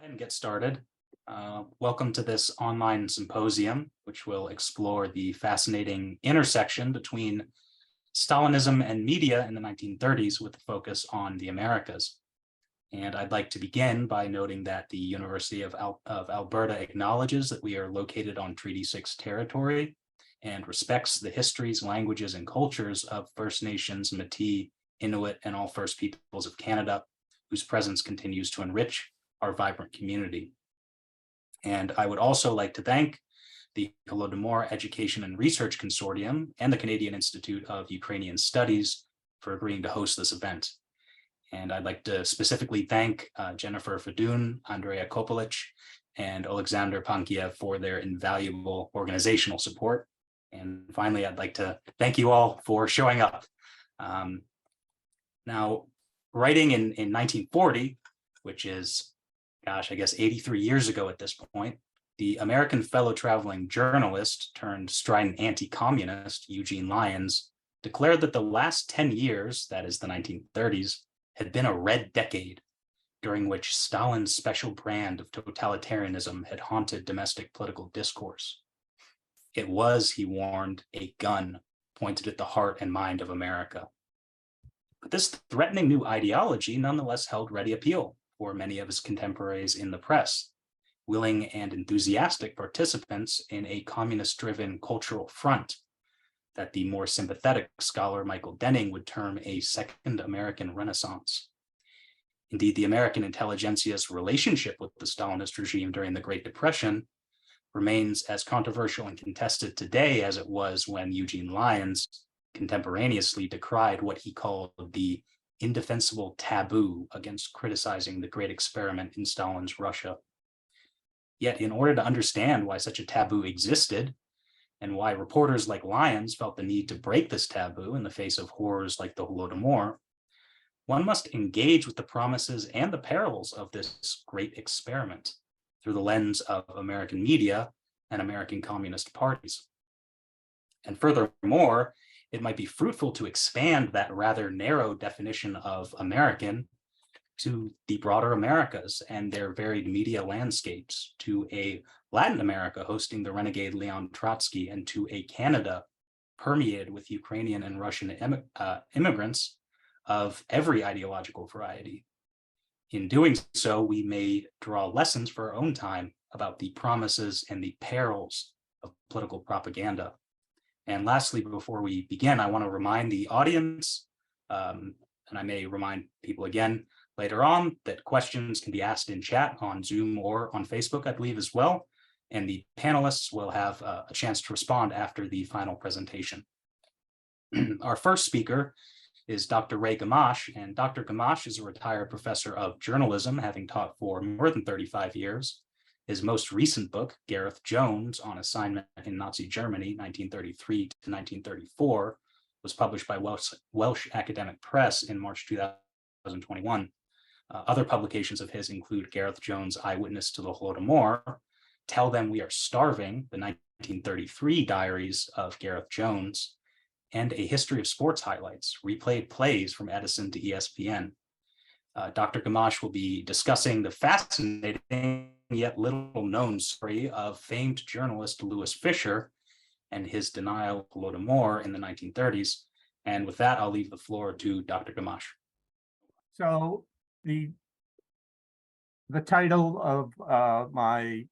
And get started. Welcome to this online symposium, which will explore the fascinating intersection between Stalinism and media in the 1930s with a focus on the Americas. And I'd like to begin by noting that the University of Alberta acknowledges that we are located on Treaty 6 territory and respects the histories, languages, and cultures of First Nations, Métis, Inuit, and all First Peoples of Canada, whose presence continues to enrich our vibrant community. And I would also like to thank the Holodomor Education and Research Consortium and the Canadian Institute of Ukrainian Studies for agreeing to host this event. And I'd like to specifically thank Jennifer Fedun, Andrea Kopelich, and Alexander Pankiev for their invaluable organizational support. And finally, I'd like to thank you all for showing up. Now, writing in 1940, which is I guess 83 years ago at this point, the American fellow traveling journalist turned strident anti-communist Eugene Lyons declared that the last 10 years, that is the 1930s, had been a red decade, during which Stalin's special brand of totalitarianism had haunted domestic political discourse. It was, he warned, a gun pointed at the heart and mind of America. But this threatening new ideology nonetheless held ready appeal for many of his contemporaries in the press, willing and enthusiastic participants in a communist-driven cultural front that the more sympathetic scholar Michael Denning would term a second American Renaissance. Indeed, the American intelligentsia's relationship with the Stalinist regime during the Great Depression remains as controversial and contested today as it was when Eugene Lyons contemporaneously decried what he called the indefensible taboo against criticizing the great experiment in Stalin's Russia. Yet, in order to understand why such a taboo existed, and why reporters like Lyons felt the need to break this taboo in the face of horrors like the Holodomor, one must engage with the promises and the perils of this great experiment through the lens of American media and American communist parties. And furthermore, it might be fruitful to expand that rather narrow definition of American to the broader Americas and their varied media landscapes, to a Latin America hosting the renegade Leon Trotsky, and to a Canada permeated with Ukrainian and Russian immigrants of every ideological variety. In doing so, we may draw lessons for our own time about the promises and the perils of political propaganda. And lastly, before we begin, I want to remind the audience, and I may remind people again later on, that questions can be asked in chat on Zoom or on Facebook, I believe, as well. And the panelists will have a chance to respond after the final presentation. Our first speaker is Dr. Ray Gamache, and Dr. Gamache is a retired professor of journalism, having taught for more than 35 years. His most recent book, Gareth Jones on Assignment in Nazi Germany, 1933 to 1934, was published by Welsh Academic Press in March 2021. Other publications of his include Gareth Jones' Eyewitness to the Holodomor, Tell Them We Are Starving, the 1933 diaries of Gareth Jones, and A History of Sports Highlights, replayed plays from Edison to ESPN. Dr. Gamache will be discussing the fascinating yet little known story of famed journalist Louis Fisher and his denial of Holodomor in the 1930s. And with that, I'll leave the floor to Dr. Gamache. So the title of my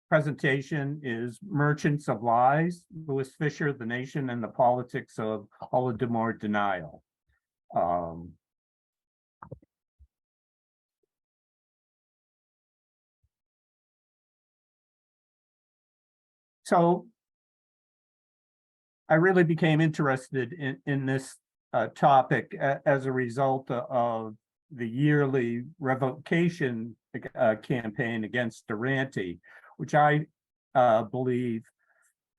presentation is Merchants of Lies, Louis Fisher, the Nation and the Politics of Holodomor Denial. So I really became interested in this topic as a result of the yearly revocation campaign against Durante, which I believe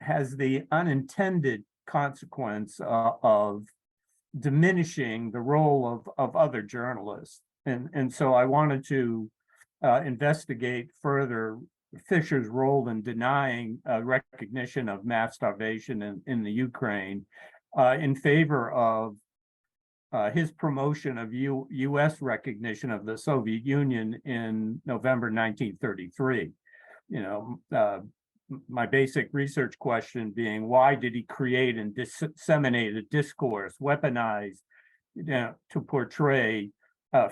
has the unintended consequence of diminishing the role of other journalists. And so I wanted to investigate further Fisher's role in denying recognition of mass starvation in the Ukraine in favor of his promotion of U.S. recognition of the Soviet Union in November 1933. My basic research question being, why did he create and disseminate a discourse weaponized to portray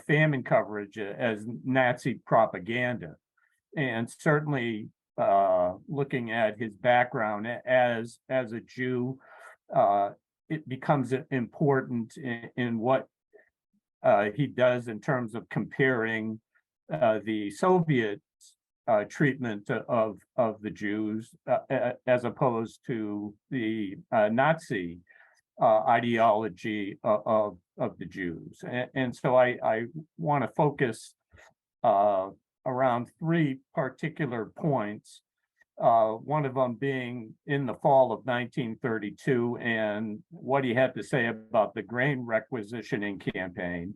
famine coverage as Nazi propaganda? And certainly looking at his background as a Jew, it becomes important in what he does in terms of comparing the Soviet treatment of the Jews as opposed to the Nazi ideology of the Jews. And so I want to focus around three particular points. One of them being in the fall of 1932 and what he had to say about the grain requisitioning campaign.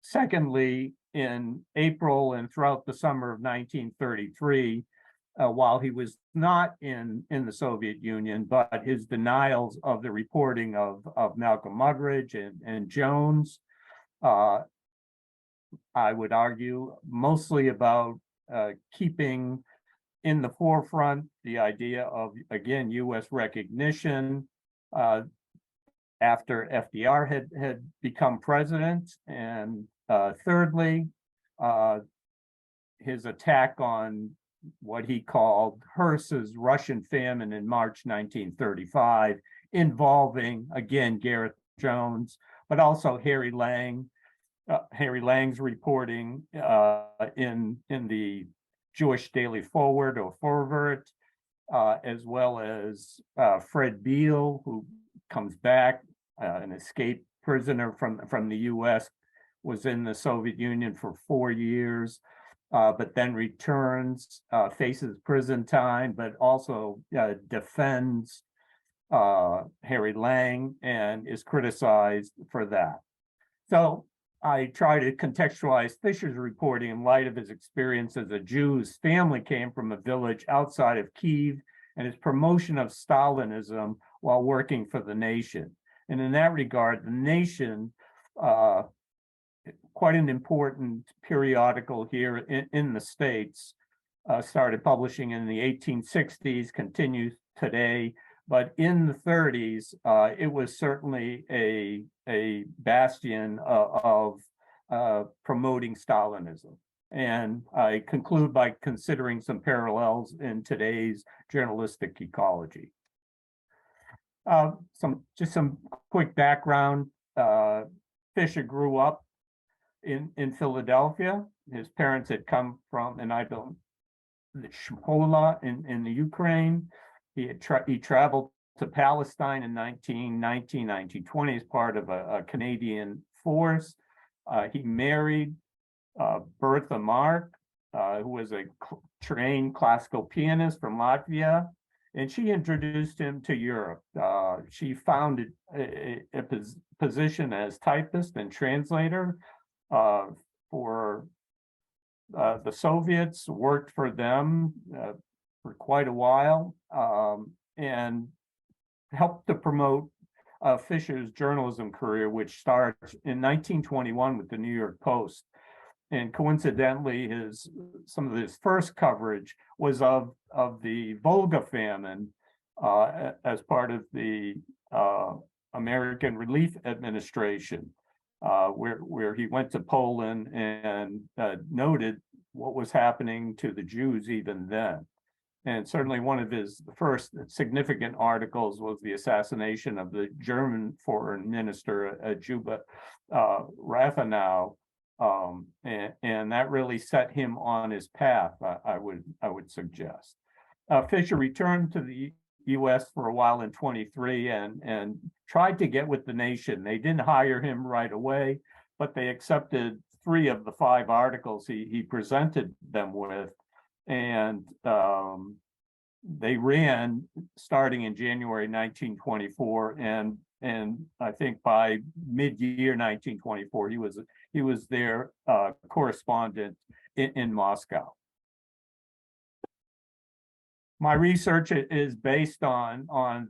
Secondly, in April and throughout the summer of 1933, while he was not in the Soviet Union, but his denials of the reporting of Malcolm Muggeridge and Jones, I would argue mostly about keeping in the forefront the idea of, again, U.S. recognition after FDR had become president. And thirdly, his attack on what he called Hearst's Russian famine in March 1935, involving, again, Gareth Jones, but also Harry Lang. Harry Lang's reporting in the Jewish Daily Forward or Forward, as well as Fred Beale, who comes back, an escaped prisoner from the U.S., was in the Soviet Union for 4 years, but then returns, faces prison time, but also defends Harry Lang and is criticized for that. So I try to contextualize Fisher's reporting in light of his experience as a Jew. His family came from a village outside of Kyiv, and his promotion of Stalinism while working for the Nation. And in that regard, the Nation, quite an important periodical here in the States, started publishing in the 1860s, continues today. But in the 30s, it was certainly a bastion of promoting Stalinism. And I conclude by considering some parallels in today's journalistic ecology. Just some quick background. Fisher grew up in Philadelphia. His parents had come from, and I don't, the Shmola in the Ukraine. He traveled to Palestine in 1919, 1920 as part of a Canadian force. He married Bertha Mark, who was a trained classical pianist from Latvia, and she introduced him to Europe. She founded a position as typist and translator for the Soviets, worked for them for quite a while, and helped to promote Fisher's journalism career, which starts in 1921 with the New York Post. And coincidentally, some of his first coverage was of the Volga famine as part of the American Relief Administration, where he went to Poland and noted what was happening to the Jews even then. And certainly one of his first significant articles was the assassination of the German foreign minister, Juba Rathenau, and that really set him on his path, I would suggest. Fisher returned to the U.S. for a while in 23 and tried to get with the Nation. They didn't hire him right away, but they accepted 3 of the 5 articles he presented them with. And they ran starting in January 1924, and I think by mid-year 1924 he was their correspondent in Moscow. My research is based on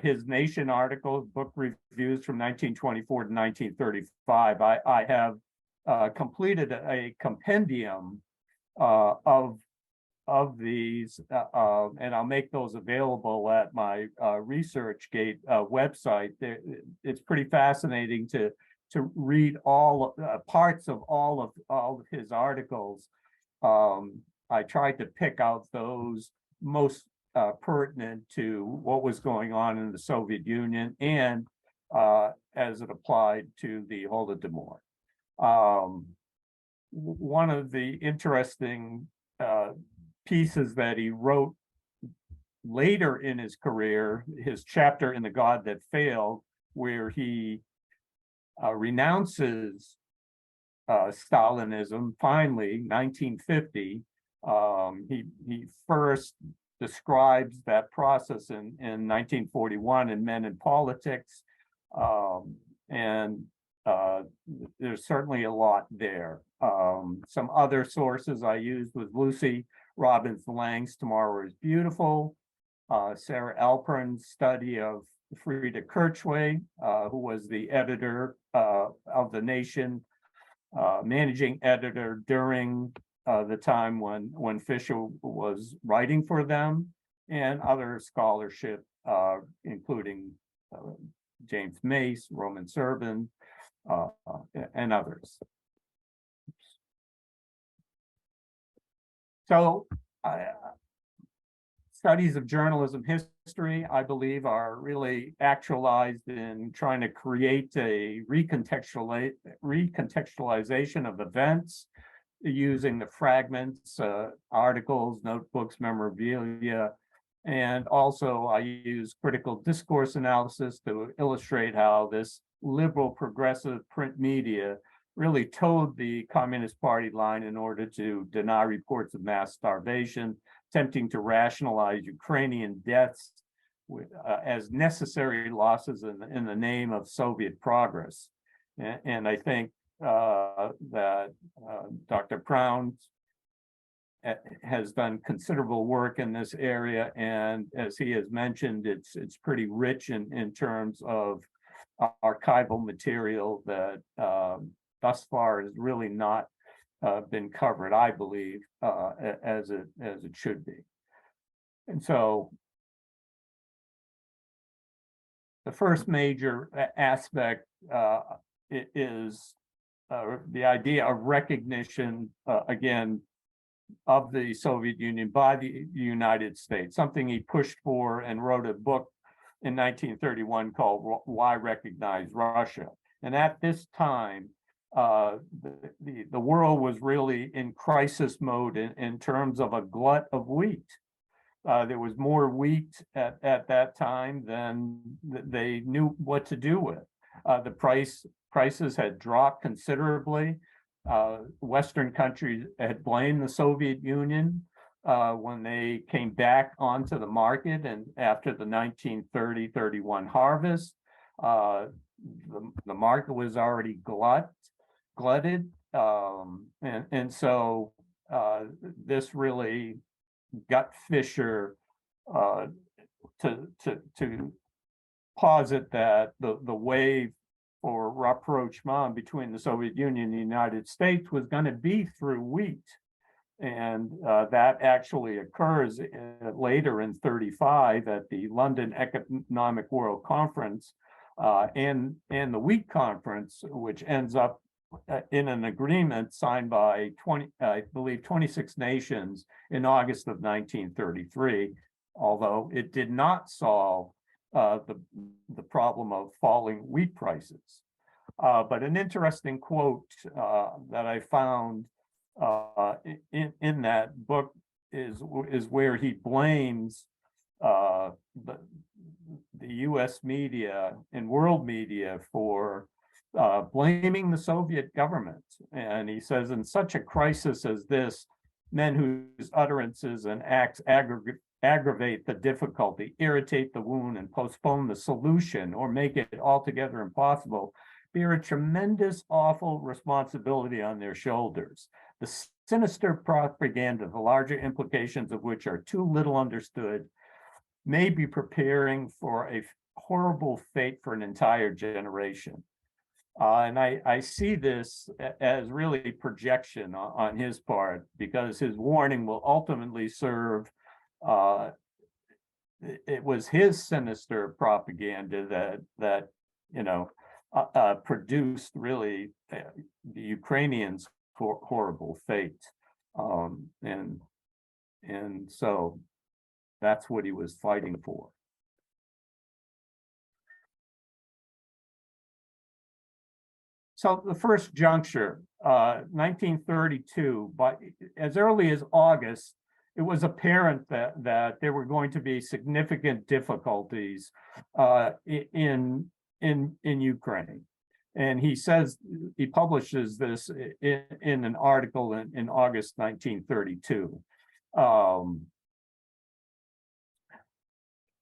his Nation articles, book reviews from 1924 to 1935. I have completed a compendium of these, and I'll make those available at my ResearchGate website. It's pretty fascinating to read all parts of all of his articles. I tried to pick out those most pertinent to what was going on in the Soviet Union and as it applied to the Holodomor. One of the interesting pieces that he wrote later in his career, his chapter in The God That Failed, where he renounces Stalinism, finally, 1950. He first describes that process in 1941 in Men in Politics, and there's certainly a lot there. Some other sources I used was Lucy Robbins Lang's Tomorrow is Beautiful, Sarah Alpern's study of Frida Kirchway, who was the editor of The Nation, managing editor during the time when Fisher was writing for them, and other scholarship, including James Mace, Roman Serban, and others. So studies of journalism history, I believe, are really actualized in trying to create a recontextualization of events using the fragments, articles, notebooks, memorabilia, and also I use critical discourse analysis to illustrate how this liberal progressive print media really towed the Communist Party line in order to deny reports of mass starvation, attempting to rationalize Ukrainian deaths as necessary losses in the name of Soviet progress. And I think that Dr. Prown has done considerable work in this area, and as he has mentioned, it's pretty rich in terms of archival material that thus far has really not been covered, I believe, as it should be. And so the first major aspect is the idea of recognition, again, of the Soviet Union by the United States, something he pushed for and wrote a book in 1931 called Why Recognize Russia? And at this time, the world was really in crisis mode in terms of a glut of wheat. There was more wheat at that time than they knew what to do with. The prices had dropped considerably. Western countries had blamed the Soviet Union when they came back onto the market, and after the 1930-31 harvest, the market was already glutted, and so this really got Fisher to posit that the wave for rapprochement between the Soviet Union and the United States was going to be through wheat. And that actually occurs later in 35 at the London Economic World Conference and the Wheat Conference, which ends up in an agreement signed by 26 nations in August of 1933, although it did not solve the problem of falling wheat prices. But an interesting quote that I found in that book is where he blames the U.S. media and world media for blaming the Soviet government. And he says, in such a crisis as this, men whose utterances and acts aggravate the difficulty, irritate the wound, and postpone the solution, or make it altogether impossible, bear a tremendous, awful responsibility on their shoulders. The sinister propaganda, the larger implications of which are too little understood, may be preparing for a horrible fate for an entire generation. And I see this as really projection on his part, because his warning will ultimately serve, it was his sinister propaganda that produced really the Ukrainians' horrible fate. And so that's what he was fighting for. So the first juncture, 1932, but as early as August, it was apparent that there were going to be significant difficulties in Ukraine. And he says, he publishes this in an article in August 1932.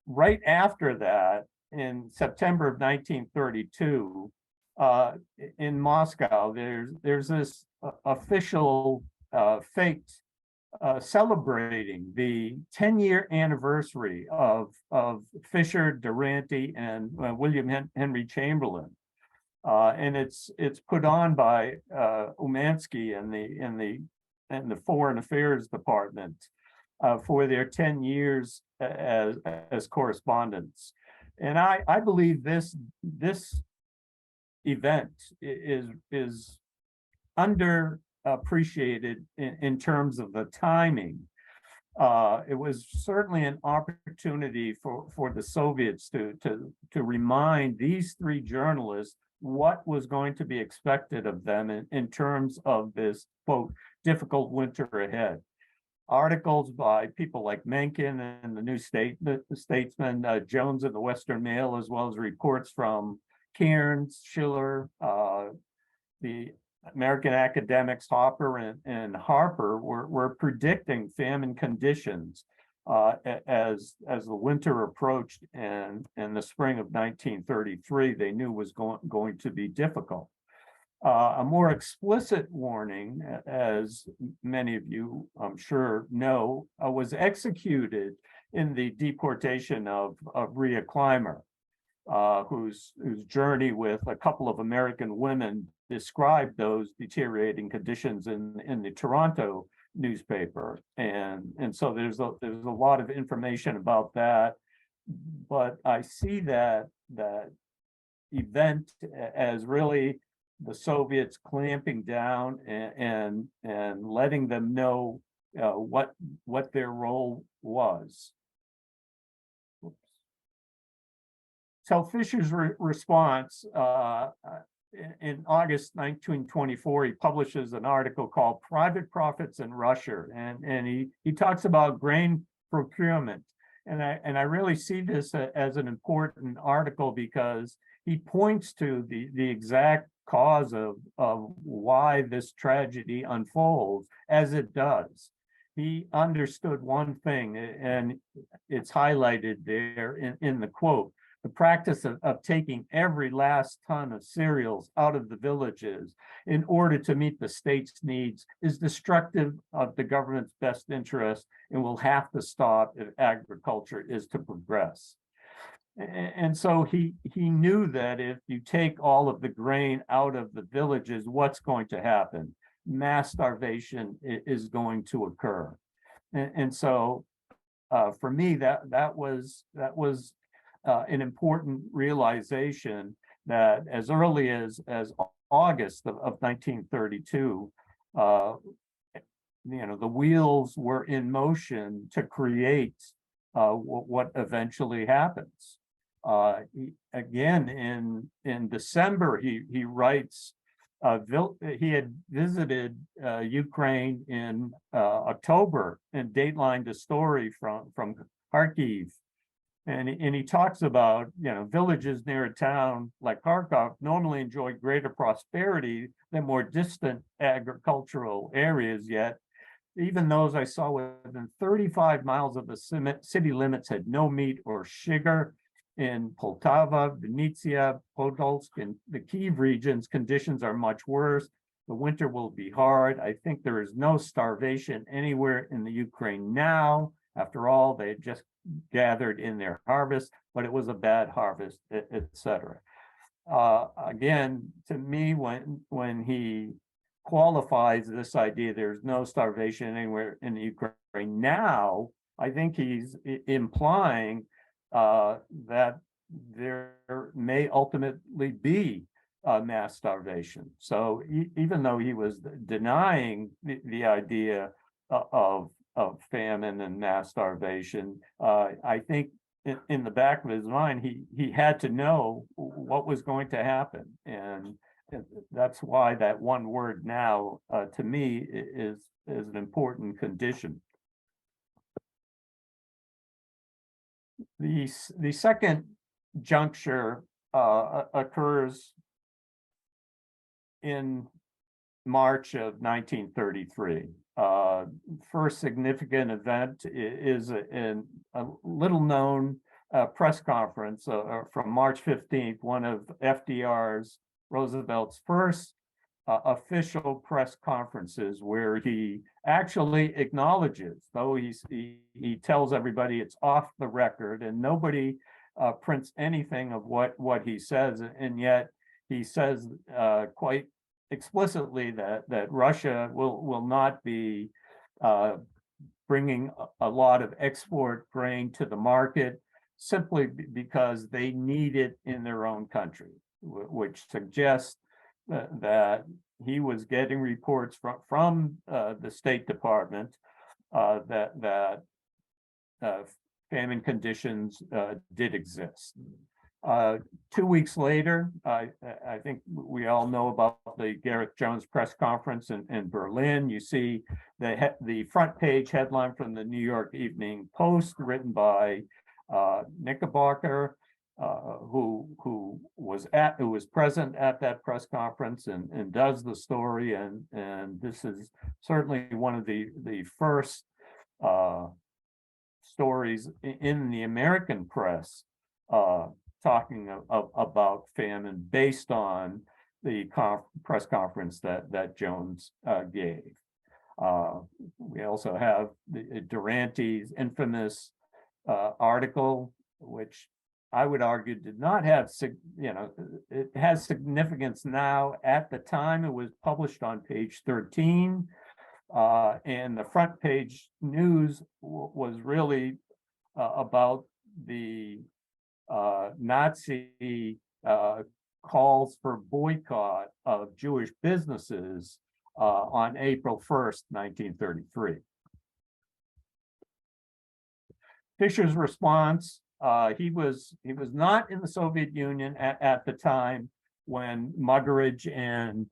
Right after that, in September of 1932, in Moscow, there's this official fete celebrating the 10-year anniversary of Fisher, Durante, and William Henry Chamberlain, and it's put on by Umansky and the Foreign Affairs Department for their 10 years as correspondents, and I believe this event is underappreciated in terms of the timing. It was certainly an opportunity for the Soviets to remind these three journalists what was going to be expected of them in terms of this, quote, difficult winter ahead. Articles by people like Mencken and the New Statesman, Jones in the Western Mail, as well as reports from Cairns, Schiller, the American academics Hopper and Harper were predicting famine conditions as the winter approached, and the spring of 1933 they knew was going to be difficult. A more explicit warning, as many of you I'm sure know, was executed in the deportation of Rhea Clymer, whose journey with a couple of American women described those deteriorating conditions in the Toronto newspaper, and so there's a lot of information about that, but I see that event as really the Soviets clamping down and letting them know what their role was. So Fisher's response, in August 1924, he publishes an article called Private Profits in Russia, and he talks about grain procurement. And I really see this as an important article because he points to the exact cause of why this tragedy unfolds as it does. He understood one thing, and it's highlighted there in the quote: the practice of taking every last ton of cereals out of the villages in order to meet the state's needs is destructive of the government's best interest and will have to stop if agriculture is to progress. And so he knew that if you take all of the grain out of the villages, what's going to happen? Mass starvation is going to occur. And so for me, that was an important realization that as early as August of 1932, the wheels were in motion to create what eventually happens. Again, in December, he writes, he had visited Ukraine in October and datelined a story from Kharkiv. And he talks about, villages near a town like Kharkov normally enjoy greater prosperity than more distant agricultural areas, yet even those I saw within 35 miles of the city limits had no meat or sugar. In Poltava, Vinnytsia, Podolsk, and the Kyiv regions, conditions are much worse. The winter will be hard. I think there is no starvation anywhere in the Ukraine now. After all, they had just gathered in their harvest, but it was a bad harvest, etc. Again, to me, when he qualifies this idea, there's no starvation anywhere in the Ukraine now, I think he's implying that there may ultimately be mass starvation. So even though he was denying the idea of famine and mass starvation, I think in the back of his mind, he had to know what was going to happen. And that's why that one word now, to me, is an important condition. The second juncture occurs in March of 1933. First significant event is a little known press conference from March 15th, one of FDR's, Roosevelt's first official press conferences, where he actually acknowledges, though he tells everybody it's off the record and nobody prints anything of what he says, and yet he says quite explicitly that Russia will not be bringing a lot of export grain to the market simply because they need it in their own country, which suggests that he was getting reports from the State Department that famine conditions did exist. 2 weeks later, I think we all know about the Gareth Jones press conference in Berlin. You see the front page headline from the New York Evening Post, written by Knickerbocker, who was present at that press conference and does the story, and this is certainly one of the first stories in the American press talking about famine based on the press conference that Jones gave. We also have Duranty's infamous article, which I would argue did not have, it has significance now. At the time, it was published on page 13, and the front page news was really about the Nazi calls for boycott of Jewish businesses on April 1st, 1933. Fisher's response, he was not in the Soviet Union at the time when Muggeridge and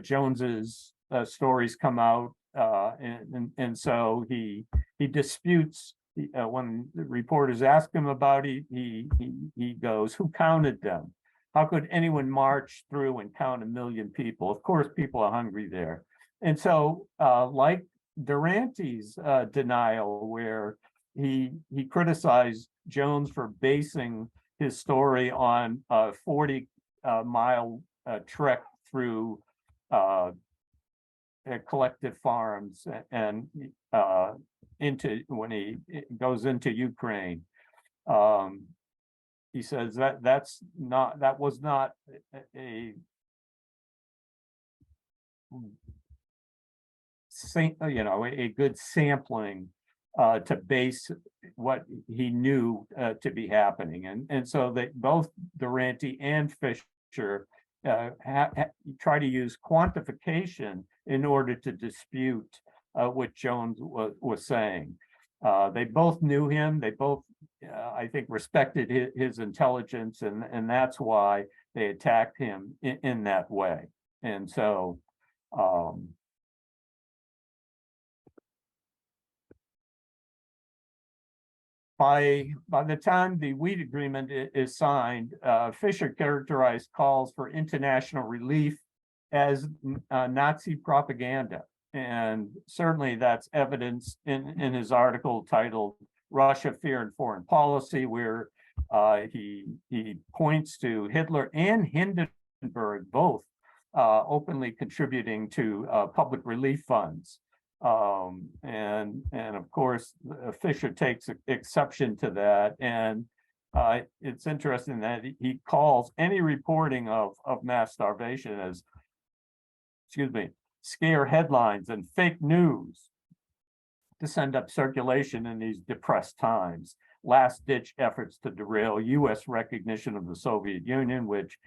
Jones's stories come out, and so he disputes. When the reporters ask him about it, he goes, "Who counted them? How could anyone march through and count 1 million people? Of course, people are hungry there." And so, like Duranty's denial, where he criticized Jones for basing his story on a 40-mile trek through collective farms and when he goes into Ukraine. He says that was not a good sampling to base what he knew to be happening, and so that both Duranty and Fisher try to use quantification in order to dispute what Jones was saying. They both knew him. They both, I think, respected his intelligence, and that's why they attacked him in that way. And so, by the time the wheat agreement is signed, Fisher characterized calls for international relief as Nazi propaganda. And certainly that's evidenced in his article titled "Russia, Fear and Foreign Policy," where he points to Hitler and Hindenburg both openly contributing to public relief funds. And of course, Fisher takes exception to that. And it's interesting that he calls any reporting of mass starvation as, excuse me, scare headlines and fake news to send up circulation in these depressed times. Last-ditch efforts to derail U.S. recognition of the Soviet Union, which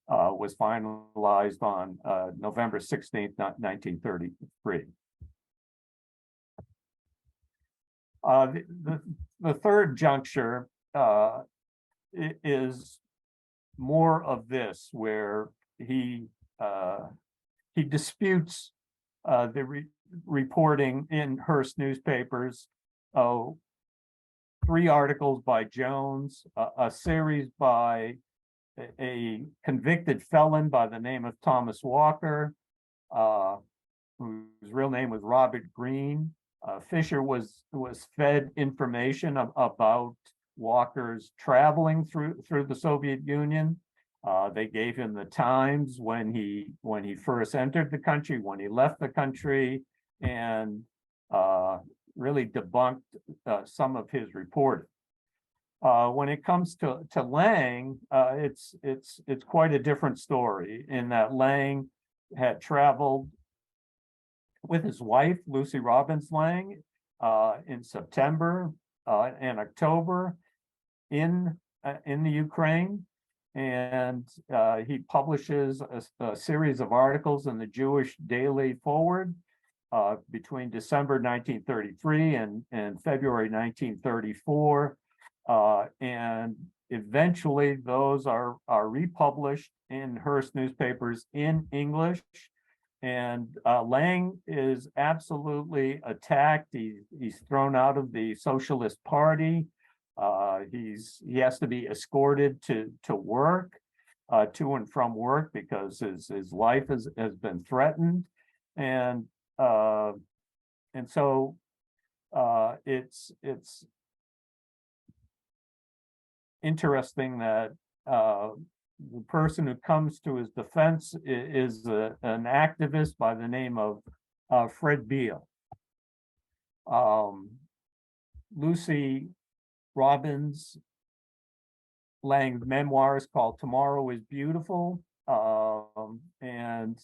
was finalized on November 16th, 1933. The third juncture is more of this, where he disputes the reporting in Hearst newspapers. 3 articles by Jones, a series by a convicted felon by the name of Thomas Walker, whose real name was Robert Greene. Fisher was fed information about Walker's traveling through the Soviet Union. They gave him the times when he first entered the country, when he left the country, and really debunked some of his reporting. When it comes to Lang, it's quite a different story, in that Lang had traveled with his wife, Lucy Robbins Lang, in September and October in the Ukraine, and he publishes a series of articles in the Jewish Daily Forward between December 1933 and February 1934, and eventually those are republished in Hearst newspapers in English. And Lang is absolutely attacked. He's thrown out of the Socialist Party. He has to be escorted to work, to and from work, because his life has been threatened. And so it's interesting that the person who comes to his defense is an activist by the name of Fred Beale. Lucy Robbins Lang's memoir is called Tomorrow is Beautiful, and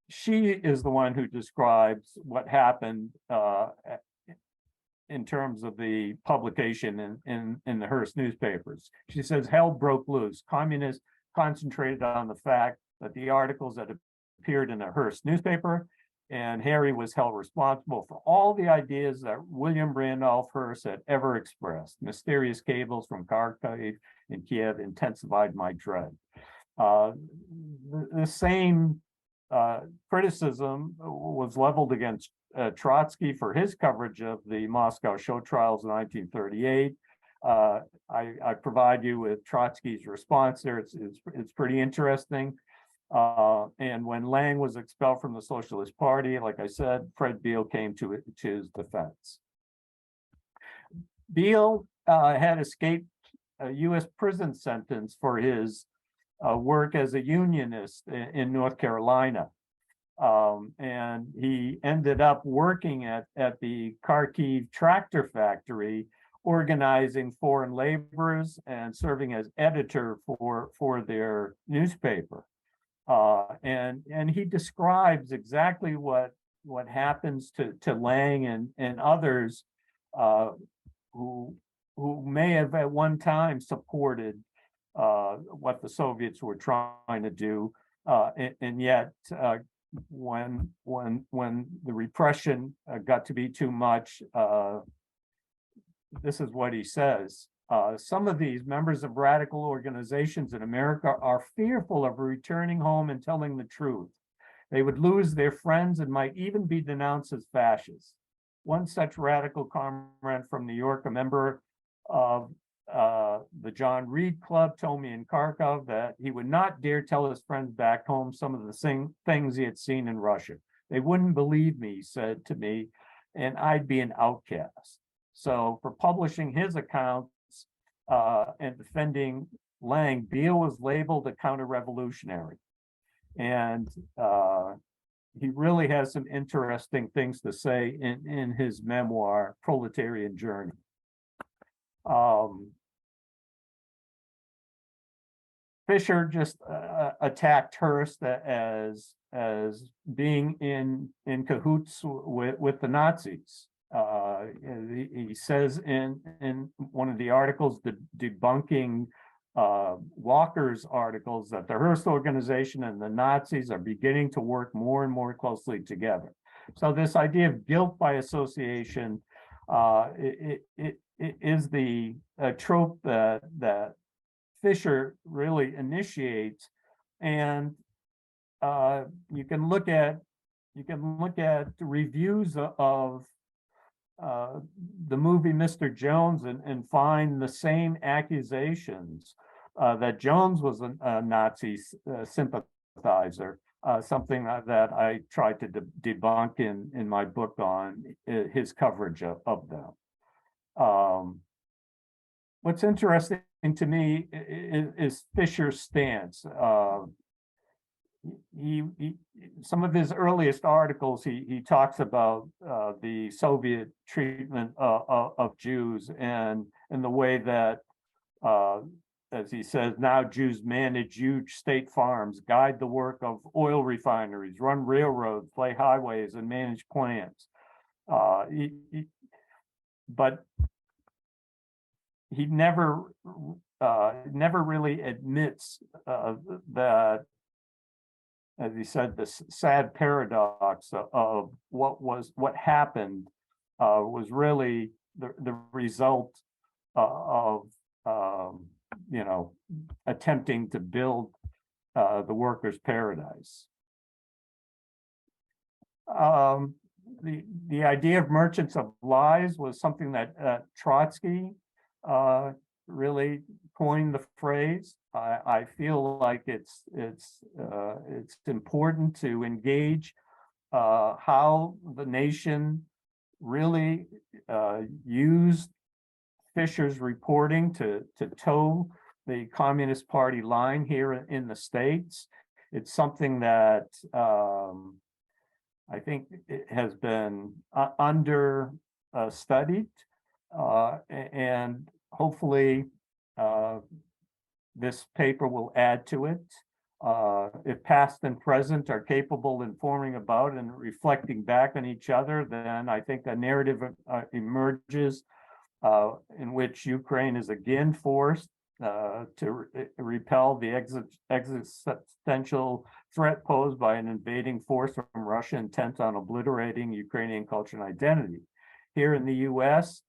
she is the one who describes what happened in terms of the publication in the Hearst newspapers. She says, hell broke loose. Communists concentrated on the fact that the articles that appeared in a Hearst newspaper, and Harry was held responsible for all the ideas that William Randolph Hearst had ever expressed. Mysterious cables from Kharkiv and Kiev intensified my dread. The same criticism was leveled against Trotsky for his coverage of the Moscow show trials in 1938. I provide you with Trotsky's response there. It's pretty interesting. And when Lang was expelled from the Socialist Party, like I said, Fred Beale came to his defense. Beale had escaped a U.S. prison sentence for his work as a unionist in North Carolina. And he ended up working at the Kharkiv tractor factory, organizing foreign laborers and serving as editor for their newspaper. And he describes exactly what happens to Lang and others who may have at one time supported what the Soviets were trying to do, and yet when the repression got to be too much, this is what he says. Some of these members of radical organizations in America are fearful of returning home and telling the truth. They would lose their friends and might even be denounced as fascists. One such radical comrade from New York, a member of the John Reed Club, told me in Kharkov that he would not dare tell his friends back home some of the same things he had seen in Russia. They wouldn't believe me, he said to me, and I'd be an outcast. So for publishing his accounts and defending Lang, Beale was labeled a counter-revolutionary. And he really has some interesting things to say in his memoir, Proletarian Journey. Fisher just attacked Hearst as being in cahoots with the Nazis. He says in one of the articles, debunking Walker's articles, that the Hearst organization and the Nazis are beginning to work more and more closely together. So this idea of guilt by association it is the trope that Fisher really initiates, and you can look at reviews of the movie Mr. Jones and find the same accusations that Jones was a Nazi sympathizer, something that I tried to debunk in my book on his coverage of them. What's interesting to me is Fisher's stance. Some of his earliest articles, he talks about the Soviet treatment of Jews and the way that, as he says, now Jews manage huge state farms, guide the work of oil refineries, run railroads, lay highways, and manage plants. But he never really admits that, as he said, this sad paradox of what happened was really the result of attempting to build the workers' paradise. The idea of merchants of lies was something that Trotsky really coined the phrase. I feel like it's important to engage how the nation really used Fisher's reporting to toe the Communist Party line here in the States. It's something that I think it has been under studied, and hopefully this paper will add to it. If past and present are capable of informing about and reflecting back on each other, then I think a narrative emerges in which Ukraine is again forced to repel the existential threat posed by an invading force from Russia intent on obliterating Ukrainian culture and identity. Here in the US,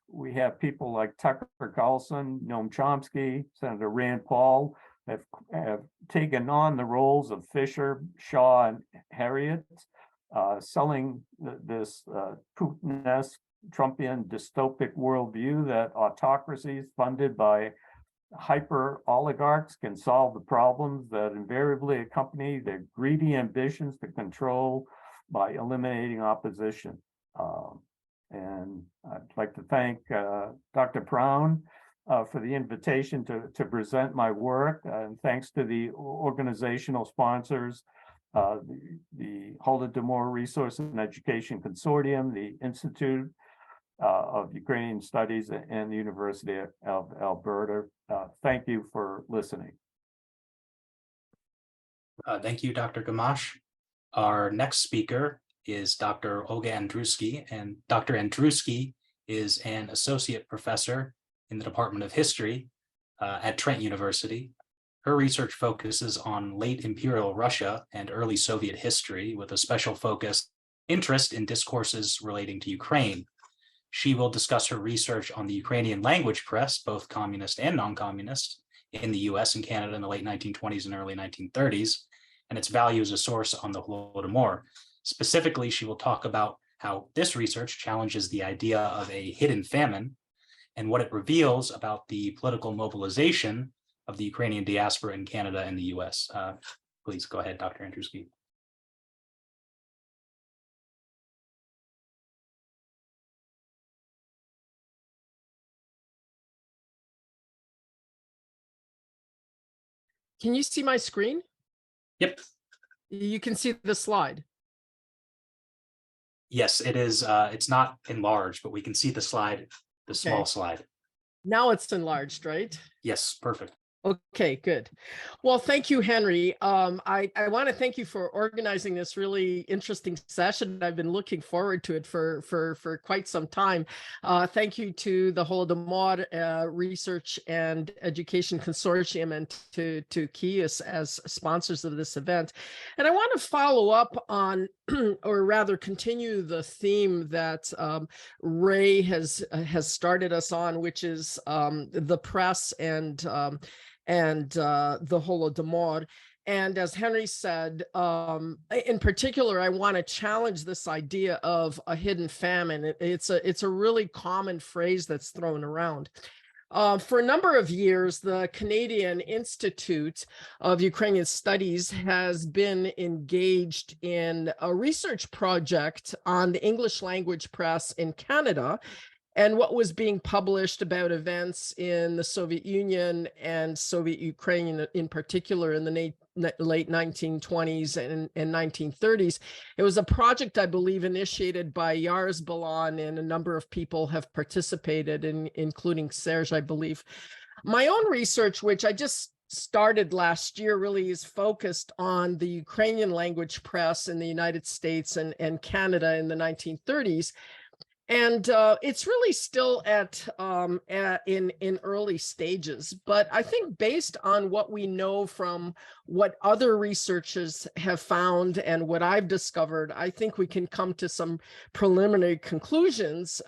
we have people like Tucker Carlson, Noam Chomsky, Senator Rand Paul have taken on the roles of Fisher, Shaw, and Harriet, selling this Putin-esque Trumpian dystopic worldview that autocracies funded by hyper oligarchs can solve the problems that invariably accompany their greedy ambitions to control by eliminating opposition. And I'd like to thank Dr. Prown for the invitation to present my work, and thanks to the organizational sponsors, the Holodomor Resource and Education Consortium, the Institute of Ukrainian Studies, and the University of Alberta. Thank you for listening. Thank you, Dr. Gamache. Our next speaker is Dr. Olga Andriewsky, and Dr. Andriewsky is an associate professor in the Department of History at Trent University. Her research focuses on late imperial Russia and early Soviet history, with a special interest in discourses relating to Ukraine. She will discuss her research on the Ukrainian language press, both communist and non-communist, in the US and Canada in the late 1920s and early 1930s, and its value as a source on the Holodomor. Specifically, she will talk about how this research challenges the idea of a hidden famine and what it reveals about the political mobilization of the Ukrainian diaspora in Canada and the US. Please go ahead, Dr. Andriewsky. Can you see my screen? Yep. You can see the slide. Yes, it is. It's not enlarged, but we can see the slide, the small slide. Now it's enlarged, right? Yes, perfect. Okay, good. Well, thank you, Henry. I want to thank you for organizing this really interesting session. I've been looking forward to it for quite some time. Thank you to the Holodomor Research and Education Consortium and to Kius as sponsors of this event. And I want to follow up on, or rather continue the theme that Ray has started us on, which is the press and the Holodomor. And as Henry said, in particular, I want to challenge this idea of a hidden famine. It's a really common phrase that's thrown around. For a number of years, the Canadian Institute of Ukrainian Studies has been engaged in a research project on the English language press in Canada, and what was being published about events in the Soviet Union and Soviet Ukraine in particular in the late 1920s and 1930s. It was a project, I believe, initiated by Yars Balan, and a number of people have participated, including Serge, I believe. My own research, which I just started last year, really is focused on the Ukrainian language press in the United States and Canada in the 1930s. And it's really still in early stages, but I think based on what we know from what other researchers have found and what I've discovered, I think we can come to some preliminary conclusions.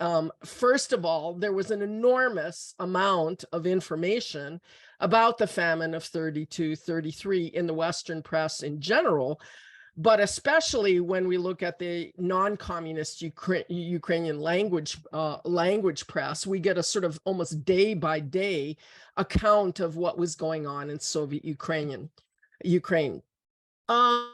First of all, there was an enormous amount of information about the famine of 32-33 in the Western press in general, but especially when we look at the non-communist Ukrainian language press, we get a sort of almost day-by-day account of what was going on in Soviet Ukraine. For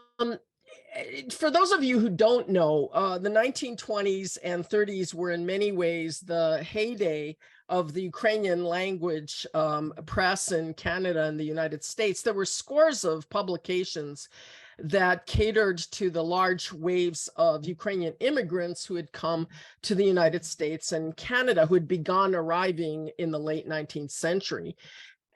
those of you who don't know, the 1920s and 30s were in many ways the heyday of the Ukrainian language press in Canada and the United States. There were scores of publications that catered to the large waves of Ukrainian immigrants who had come to the United States and Canada, who had begun arriving in the late 19th century.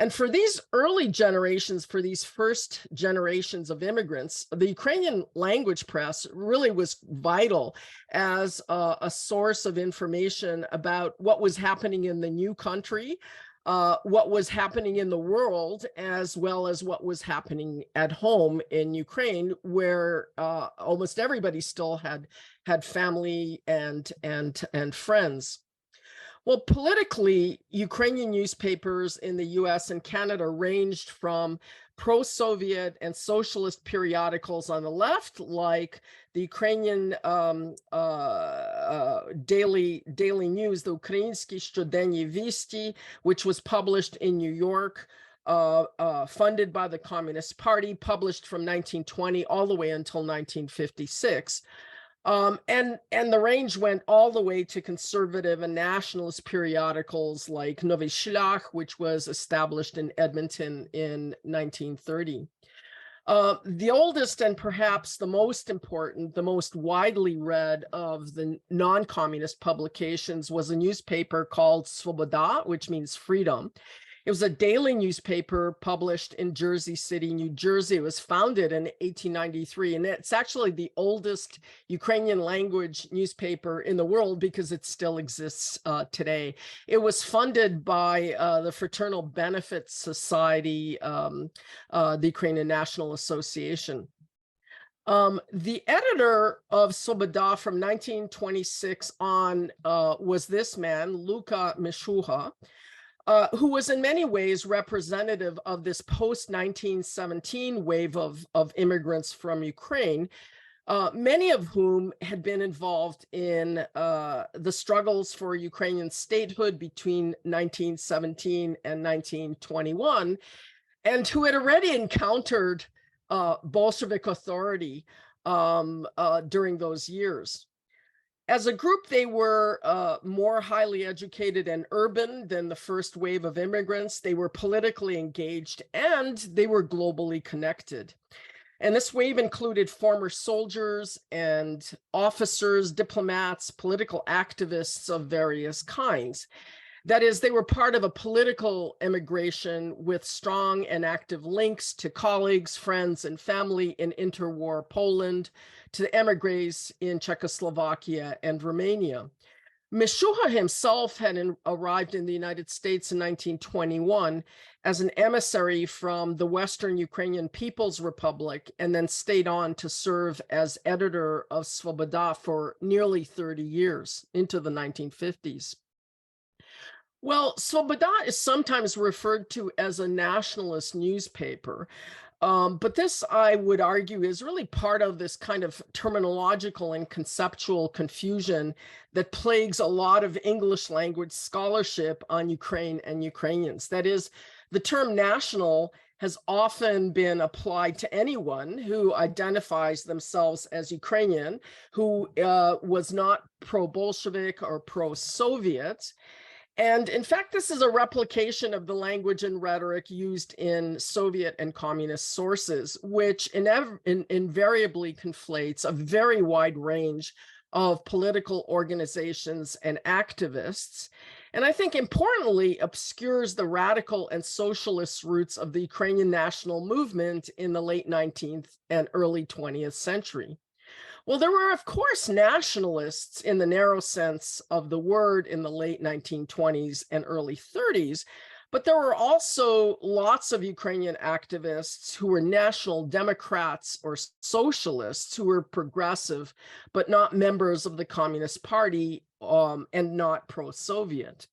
And for these early generations, for these first generations of immigrants, the Ukrainian language press really was vital as a source of information about what was happening in the new country, what was happening in the world, as well as what was happening at home in Ukraine, where almost everybody still had family and friends. Well, politically, Ukrainian newspapers in the US and Canada ranged from pro-Soviet and socialist periodicals on the left, like the Ukrainian daily news, the Ukrainsky Щоденні Вісті, which was published in New York, funded by the Communist Party, published from 1920 all the way until 1956. And the range went all the way to conservative and nationalist periodicals like Novy Shlach, which was established in Edmonton in 1930. The oldest and perhaps the most important, the most widely read of the non-communist publications was a newspaper called Svoboda, which means freedom. It was a daily newspaper published in Jersey City, New Jersey. It was founded in 1893, and it's actually the oldest Ukrainian language newspaper in the world because it still exists today. It was funded by the Fraternal Benefit Society, the Ukrainian National Association. The editor of Svoboda from 1926 on was this man, Luka Mishuha, who was in many ways representative of this post-1917 wave of immigrants from Ukraine, many of whom had been involved in the struggles for Ukrainian statehood between 1917 and 1921, and who had already encountered Bolshevik authority during those years. As a group, they were more highly educated and urban than the first wave of immigrants. They were politically engaged and they were globally connected. And this wave included former soldiers and officers, diplomats, political activists of various kinds. That is, they were part of a political immigration with strong and active links to colleagues, friends, and family in interwar Poland, to the emigres in Czechoslovakia and Romania. Mishuha himself had arrived in the United States in 1921 as an emissary from the Western Ukrainian People's Republic, and then stayed on to serve as editor of Svoboda for nearly 30 years into the 1950s. Well, Svoboda is sometimes referred to as a nationalist newspaper. But this, I would argue, is really part of this kind of terminological and conceptual confusion that plagues a lot of English language scholarship on Ukraine and Ukrainians. That is, the term national has often been applied to anyone who identifies themselves as Ukrainian, who was not pro-Bolshevik or pro-Soviet. And in fact, this is a replication of the language and rhetoric used in Soviet and communist sources, which invariably conflates a very wide range of political organizations and activists. And I think importantly, obscures the radical and socialist roots of the Ukrainian national movement in the late 19th and early 20th century. Well, there were, of course, nationalists in the narrow sense of the word in the late 1920s and early 30s, but there were also lots of Ukrainian activists who were national Democrats or socialists who were progressive, but not members of the Communist Party and not pro-Soviet.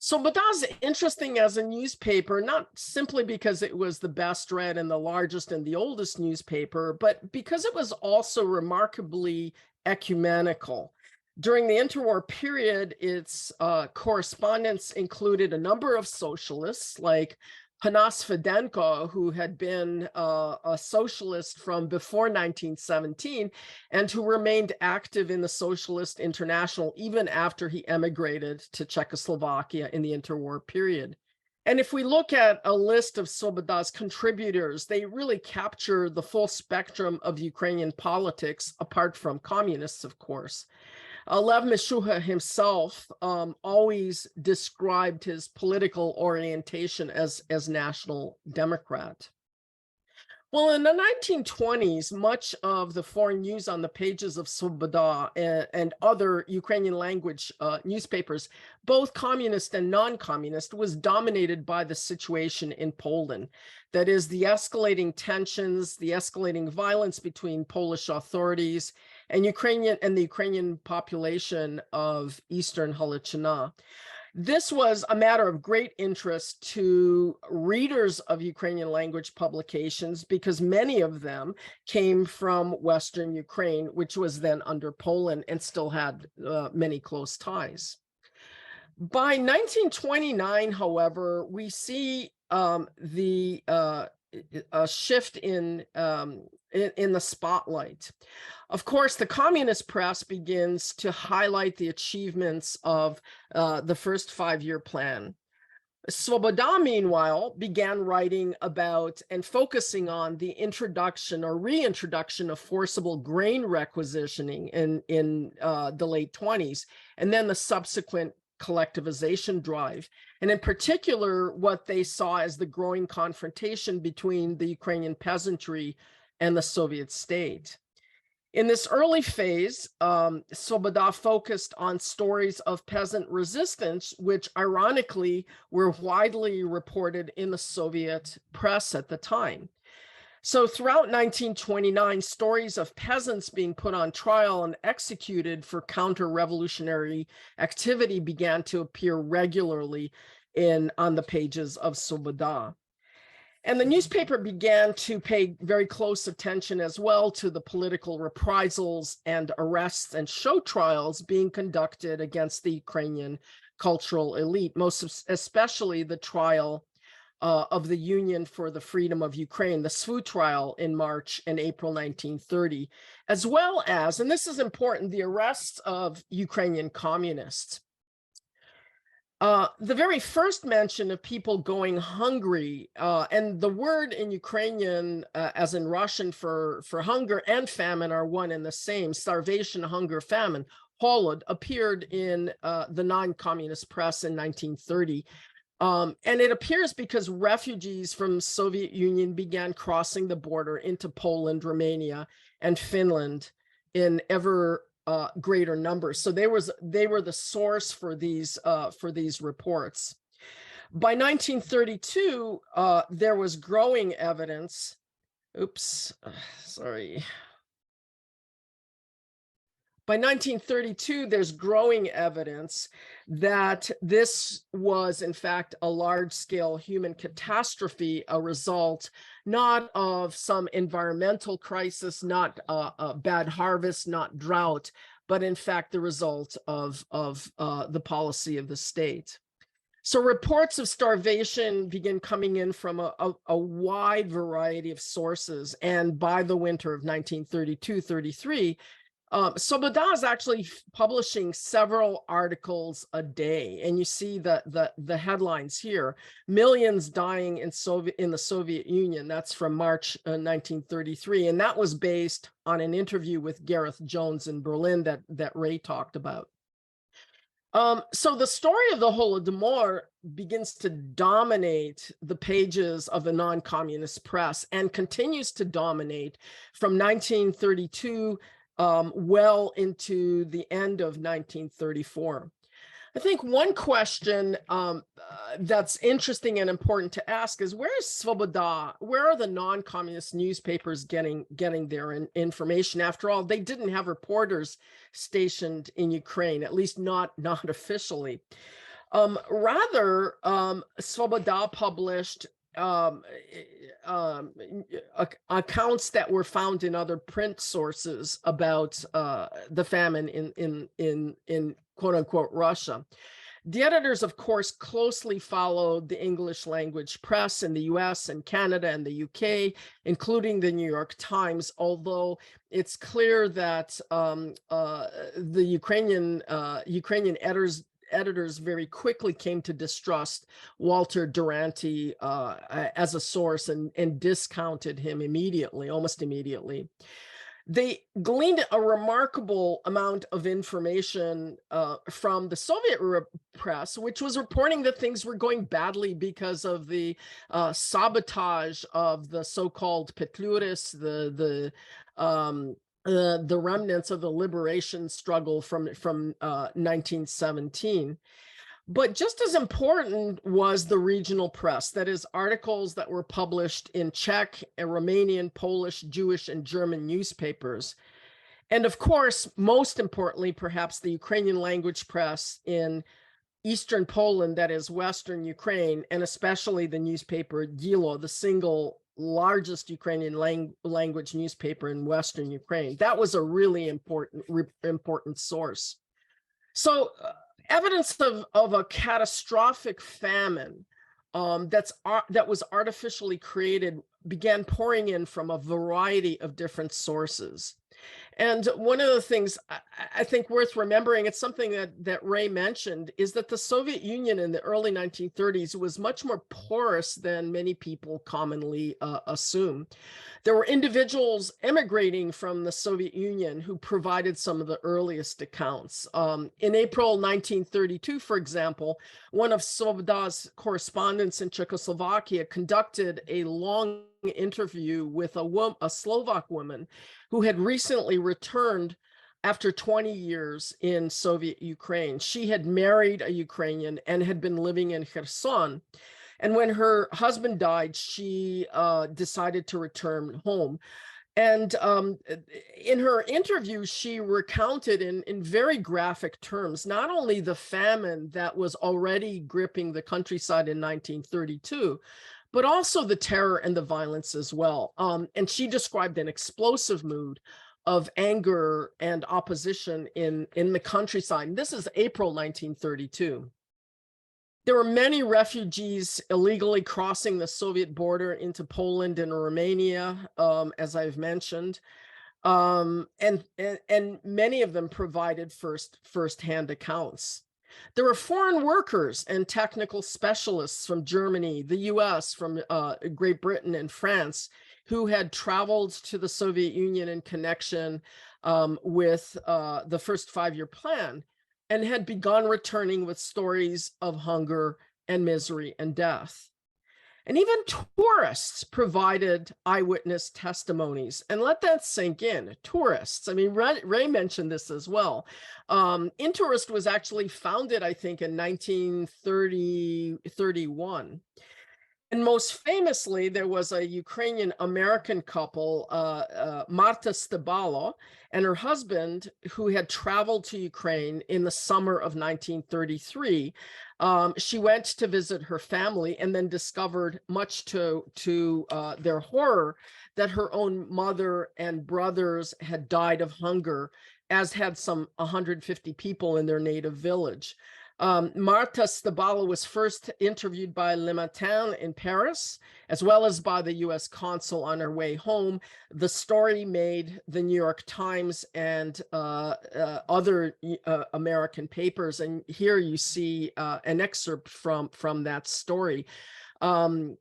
So Svoboda's interesting as a newspaper, not simply because it was the best read and the largest and the oldest newspaper, but because it was also remarkably ecumenical. During the interwar period, its correspondence included a number of socialists like Panas Fedenko, who had been a socialist from before 1917 and who remained active in the Socialist International even after he emigrated to Czechoslovakia in the interwar period. And if we look at a list of Svoboda's contributors, they really capture the full spectrum of Ukrainian politics, apart from communists, of course. Lev Mishuha himself always described his political orientation as National Democrat. Well, in the 1920s, much of the foreign news on the pages of Svoboda and other Ukrainian language newspapers, both communist and non-communist, was dominated by the situation in Poland. That is, the escalating tensions, the escalating violence between Polish authorities and the Ukrainian population of Eastern Halichina. This was a matter of great interest to readers of Ukrainian language publications because many of them came from Western Ukraine, which was then under Poland and still had many close ties. By 1929, however, we see a shift in the spotlight. Of course, the communist press begins to highlight the achievements of the first five-year plan. Svoboda, meanwhile, began writing about and focusing on the introduction or reintroduction of forcible grain requisitioning in the late 20s, and then the subsequent collectivization drive, and in particular, what they saw as the growing confrontation between the Ukrainian peasantry and the Soviet state. In this early phase, Svoboda focused on stories of peasant resistance, which ironically were widely reported in the Soviet press at the time. So throughout 1929, stories of peasants being put on trial and executed for counter-revolutionary activity began to appear regularly on the pages of Svoboda. And the newspaper began to pay very close attention as well to the political reprisals and arrests and show trials being conducted against the Ukrainian cultural elite, most especially the trial of the Union for the Freedom of Ukraine, the SVU trial in March and April 1930, as well as, and this is important, the arrests of Ukrainian communists. The very first mention of people going hungry, and the word in Ukrainian, as in Russian for hunger and famine are one and the same, starvation, hunger, famine, Holod, appeared in the non-communist press in 1930. And it appears because refugees from Soviet Union began crossing the border into Poland, Romania, and Finland in ever greater numbers. So they were the source for these reports. By 1932, there was growing evidence. Sorry. By 1932, there's growing evidence that this was, in fact, a large-scale human catastrophe, a result not of some environmental crisis, not a bad harvest, not drought, but in fact, the result of the policy of the state. So reports of starvation begin coming in from a wide variety of sources. And by the winter of 1932-33, Sloboda is actually publishing several articles a day, and you see the headlines here: millions dying in the Soviet Union. That's from March 1933, and that was based on an interview with Gareth Jones in Berlin that Ray talked about. So the story of the Holodomor begins to dominate the pages of the non-communist press and continues to dominate from 1932 well into the end of 1934. I think one question that's interesting and important to ask is, where is Svoboda? Where are the non-communist newspapers getting their information? After all, they didn't have reporters stationed in Ukraine, at least not officially. Rather, Svoboda published accounts that were found in other print sources about the famine in quote unquote Russia. The editors, of course, closely followed the English language press in the US and Canada and the UK, including the New York Times, although it's clear that the Ukrainian editors very quickly came to distrust Walter Duranty as a source and discounted him immediately, almost immediately. They gleaned a remarkable amount of information from the Soviet press, which was reporting that things were going badly because of the sabotage of the so-called Petluris, the remnants of the liberation struggle from 1917. But just as important was the regional press, that is, articles that were published in Czech, Romanian, Polish, Jewish, and German newspapers. And of course, most importantly, perhaps the Ukrainian language press in Eastern Poland, that is Western Ukraine, and especially the newspaper Dilo, the single largest Ukrainian language newspaper in Western Ukraine. That was a really important source. So evidence of a catastrophic famine that was artificially created began pouring in from a variety of different sources. And one of the things I think worth remembering, it's something that Ray mentioned, is that the Soviet Union in the early 1930s was much more porous than many people commonly assume. There were individuals emigrating from the Soviet Union who provided some of the earliest accounts. In April 1932, for example, one of Svoboda's correspondents in Czechoslovakia conducted a long interview with a Slovak woman who had recently returned after 20 years in Soviet Ukraine. She had married a Ukrainian and had been living in Kherson. And when her husband died, she decided to return home. And in her interview, she recounted in very graphic terms, not only the famine that was already gripping the countryside in 1932, but also the terror and the violence as well. And she described an explosive mood of anger and opposition in the countryside. This is April 1932. There were many refugees illegally crossing the Soviet border into Poland and Romania, as I've mentioned, and many of them provided first-hand accounts. There were foreign workers and technical specialists from Germany, the US, from Great Britain and France, who had traveled to the Soviet Union in connection with the first five-year plan and had begun returning with stories of hunger and misery and death. And even tourists provided eyewitness testimonies. And let that sink in. Tourists. I mean, Ray mentioned this as well. Interest was actually founded, I think, in 1931. And most famously, there was a Ukrainian-American couple, Marta Stabalo, and her husband, who had traveled to Ukraine in the summer of 1933. She went to visit her family and then discovered, much to their horror, that her own mother and brothers had died of hunger, as had some 150 people in their native village. Marta Stabalo was first interviewed by Le Matin in Paris, as well as by the US consul on her way home. The story made the New York Times and other American papers. And here you see an excerpt from that story. But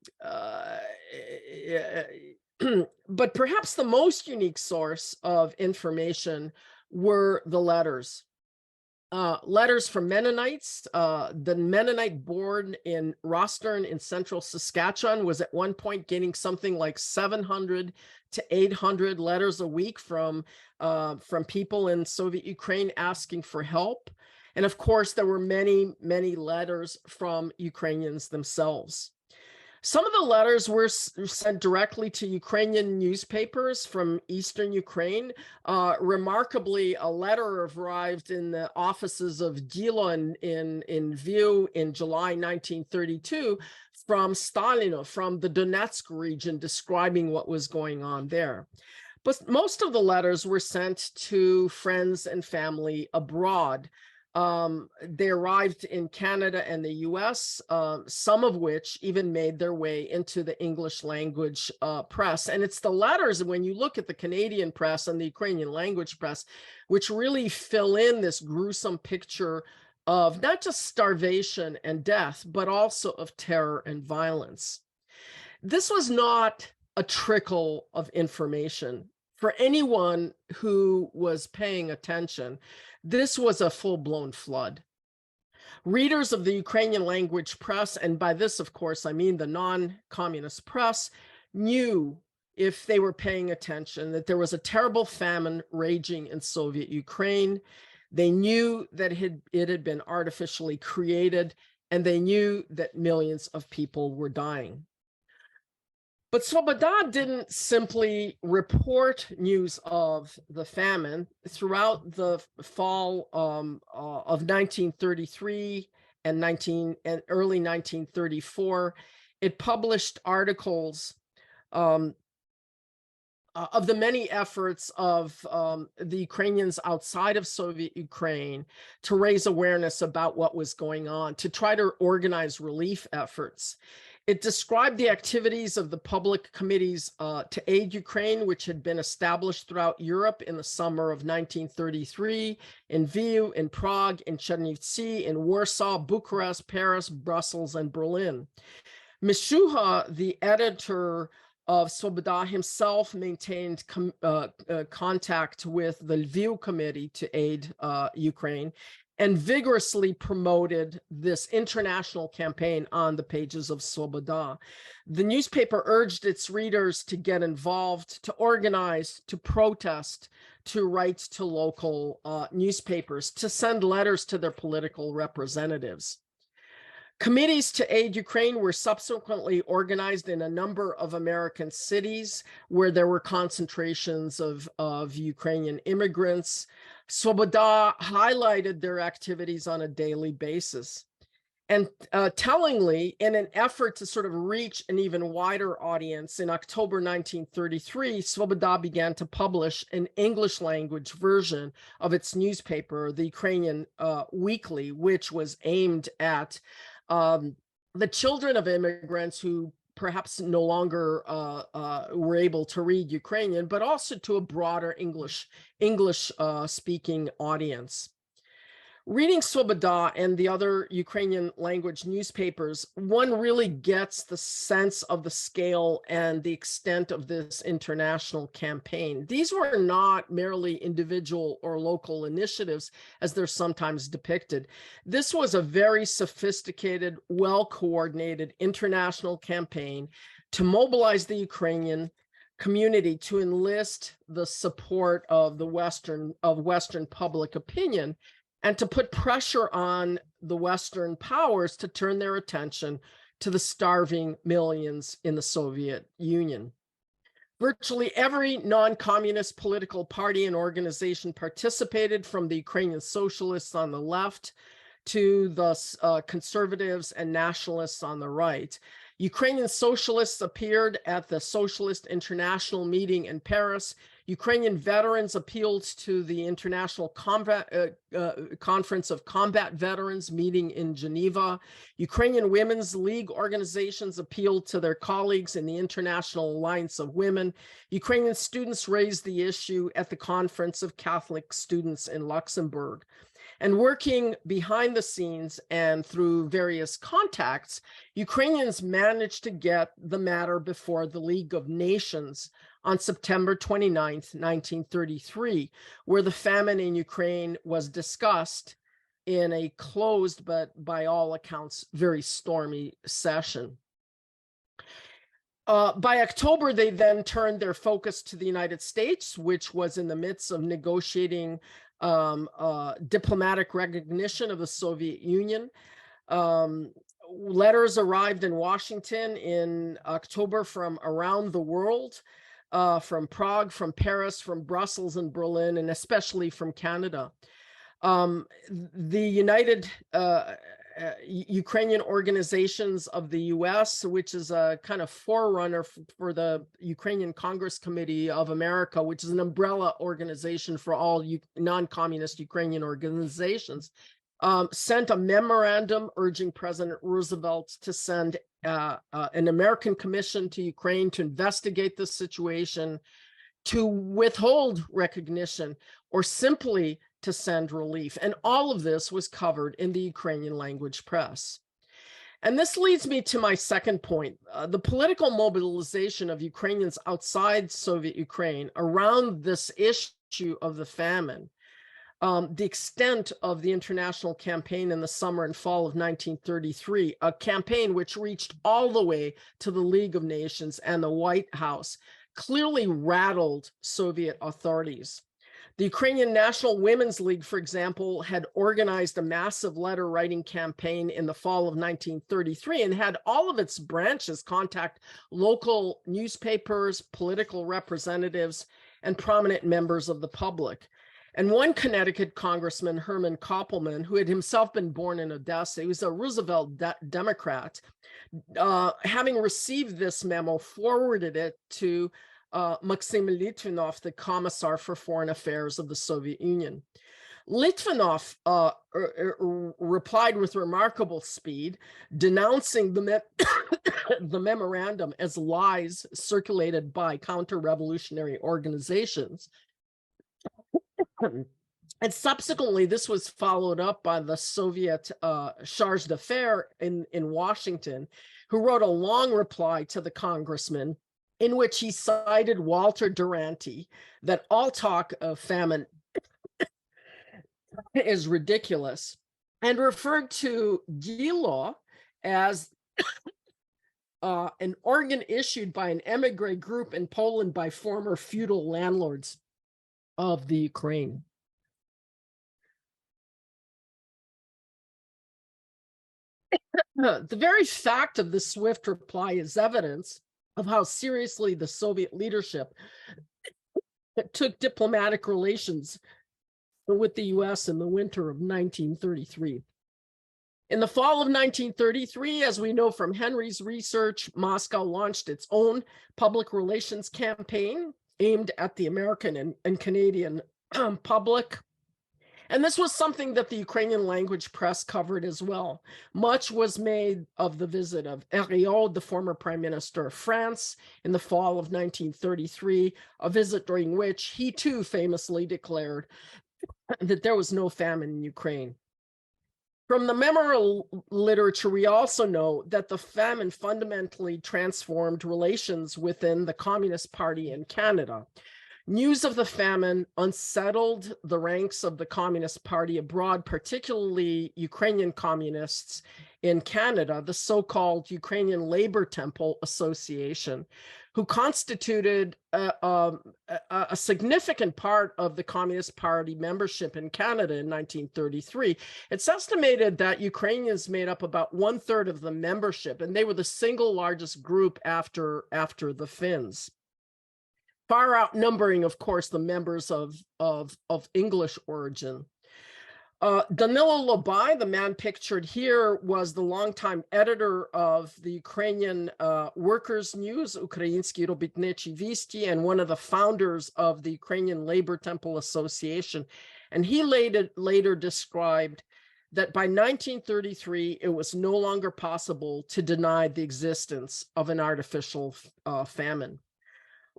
perhaps the most unique source of information were the letters. Letters from Mennonites. The Mennonite board in Rostern in central Saskatchewan was at one point getting something like 700 to 800 letters a week from people in Soviet Ukraine asking for help. And of course, there were many, many letters from Ukrainians themselves. Some of the letters were sent directly to Ukrainian newspapers from Eastern Ukraine. Remarkably, a letter arrived in the offices of Dilo in Lviv in July 1932 from Stalinist, from the Donetsk region, describing what was going on there. But most of the letters were sent to friends and family abroad. They arrived in Canada and the US, some of which even made their way into the English language press. And it's the letters, when you look at the Canadian press and the Ukrainian language press, which really fill in this gruesome picture of not just starvation and death, but also of terror and violence. This was not a trickle of information. For anyone who was paying attention, this was a full-blown flood. Readers of the Ukrainian language press, and by this, of course, I mean the non-communist press, knew, if they were paying attention, that there was a terrible famine raging in Soviet Ukraine. They knew that it had been artificially created, and they knew that millions of people were dying. But Sloboda didn't simply report news of the famine. Throughout the fall of 1933 and early 1934, it published articles of the many efforts of the Ukrainians outside of Soviet Ukraine to raise awareness about what was going on, to try to organize relief efforts. It described the activities of the public committees to aid Ukraine, which had been established throughout Europe in the summer of 1933, in Lviv, in Prague, in Chernivtsi, in Warsaw, Bucharest, Paris, Brussels, and Berlin. Mishuha, the editor of Sloboda, himself maintained contact with the Lviv committee to aid Ukraine, and vigorously promoted this international campaign on the pages of Sloboda. The newspaper urged its readers to get involved, to organize, to protest, to write to local newspapers, to send letters to their political representatives. Committees to aid Ukraine were subsequently organized in a number of American cities where there were concentrations of Ukrainian immigrants. Sloboda highlighted their activities on a daily basis. And tellingly, in an effort to sort of reach an even wider audience, in October 1933, Sloboda began to publish an English language version of its newspaper, the Ukrainian Weekly, which was aimed at the children of immigrants who perhaps no longer were able to read Ukrainian, but also to a broader English speaking audience. Reading Svoboda and the other Ukrainian language newspapers, one really gets the sense of the scale and the extent of this international campaign. These were not merely individual or local initiatives, as they're sometimes depicted. This was a very sophisticated, well-coordinated international campaign to mobilize the Ukrainian community to enlist the support of the Western public opinion, and to put pressure on the Western powers to turn their attention to the starving millions in the Soviet Union. Virtually every non-communist political party and organization participated, from the Ukrainian socialists on the left to the conservatives and nationalists on the right. Ukrainian socialists appeared at the Socialist International meeting in Paris. Ukrainian veterans appealed to the International Conference of Combat Veterans meeting in Geneva. Ukrainian Women's League organizations appealed to their colleagues in the International Alliance of Women. Ukrainian students raised the issue at the Conference of Catholic Students in Luxembourg. And working behind the scenes and through various contacts, Ukrainians managed to get the matter before the League of Nations on September 29th, 1933, where the famine in Ukraine was discussed in a closed, but by all accounts, very stormy session. By October, they then turned their focus to the United States, which was in the midst of negotiating diplomatic recognition of the Soviet Union. Letters arrived in Washington in October from around the world, from Prague, from Paris, from Brussels and Berlin, and especially from Canada. The United Ukrainian Organizations of the US, which is a kind of forerunner for the Ukrainian Congress Committee of America, which is an umbrella organization for all non-communist Ukrainian organizations, sent a memorandum urging President Roosevelt to send an American commission to Ukraine to investigate the situation, to withhold recognition, or simply to send relief. And all of this was covered in the Ukrainian language press. And this leads me to my second point. The political mobilization of Ukrainians outside Soviet Ukraine around this issue of the famine, the extent of the international campaign in the summer and fall of 1933, a campaign which reached all the way to the League of Nations and the White House, clearly rattled Soviet authorities. The Ukrainian National Women's League, for example, had organized a massive letter-writing campaign in the fall of 1933 and had all of its branches contact local newspapers, political representatives, and prominent members of the public. And one Connecticut congressman, Herman Koppelman, who had himself been born in Odessa, he was a Roosevelt Democrat, having received this memo, forwarded it to Maxim Litvinov, the Commissar for Foreign Affairs of the Soviet Union. Litvinov replied with remarkable speed, denouncing the memorandum as lies circulated by counter-revolutionary organizations. And subsequently, this was followed up by the Soviet charge d'affaires in Washington, who wrote a long reply to the congressman in which he cited Walter Duranty, that all talk of famine is ridiculous, and referred to Gilo as an organ issued by an emigre group in Poland by former feudal landlords of the Ukraine. The very fact of the swift reply is evidence of how seriously the Soviet leadership took diplomatic relations with the US in the winter of 1933. In the fall of 1933, as we know from Henry's research, Moscow launched its own public relations campaign aimed at the American and Canadian public. And this was something that the Ukrainian language press covered as well. Much was made of the visit of Henriot, the former Prime Minister of France, in the fall of 1933, a visit during which he too famously declared that there was no famine in Ukraine. From the memorial literature, we also know that the famine fundamentally transformed relations within the Communist Party in Canada. News of the famine unsettled the ranks of the Communist Party abroad, particularly Ukrainian communists in Canada, the so-called Ukrainian Labor Temple Association, who constituted a significant part of the Communist Party membership in Canada in 1933. It's estimated that Ukrainians made up about 1/3 of the membership, and they were the single largest group after the Finns, far outnumbering, of course, the members of English origin. Danilo Labai, the man pictured here, was the longtime editor of the Ukrainian Workers' News, Ukrainski Robitnichi Visti, and one of the founders of the Ukrainian Labor Temple Association. And he later described that by 1933, it was no longer possible to deny the existence of an artificial famine.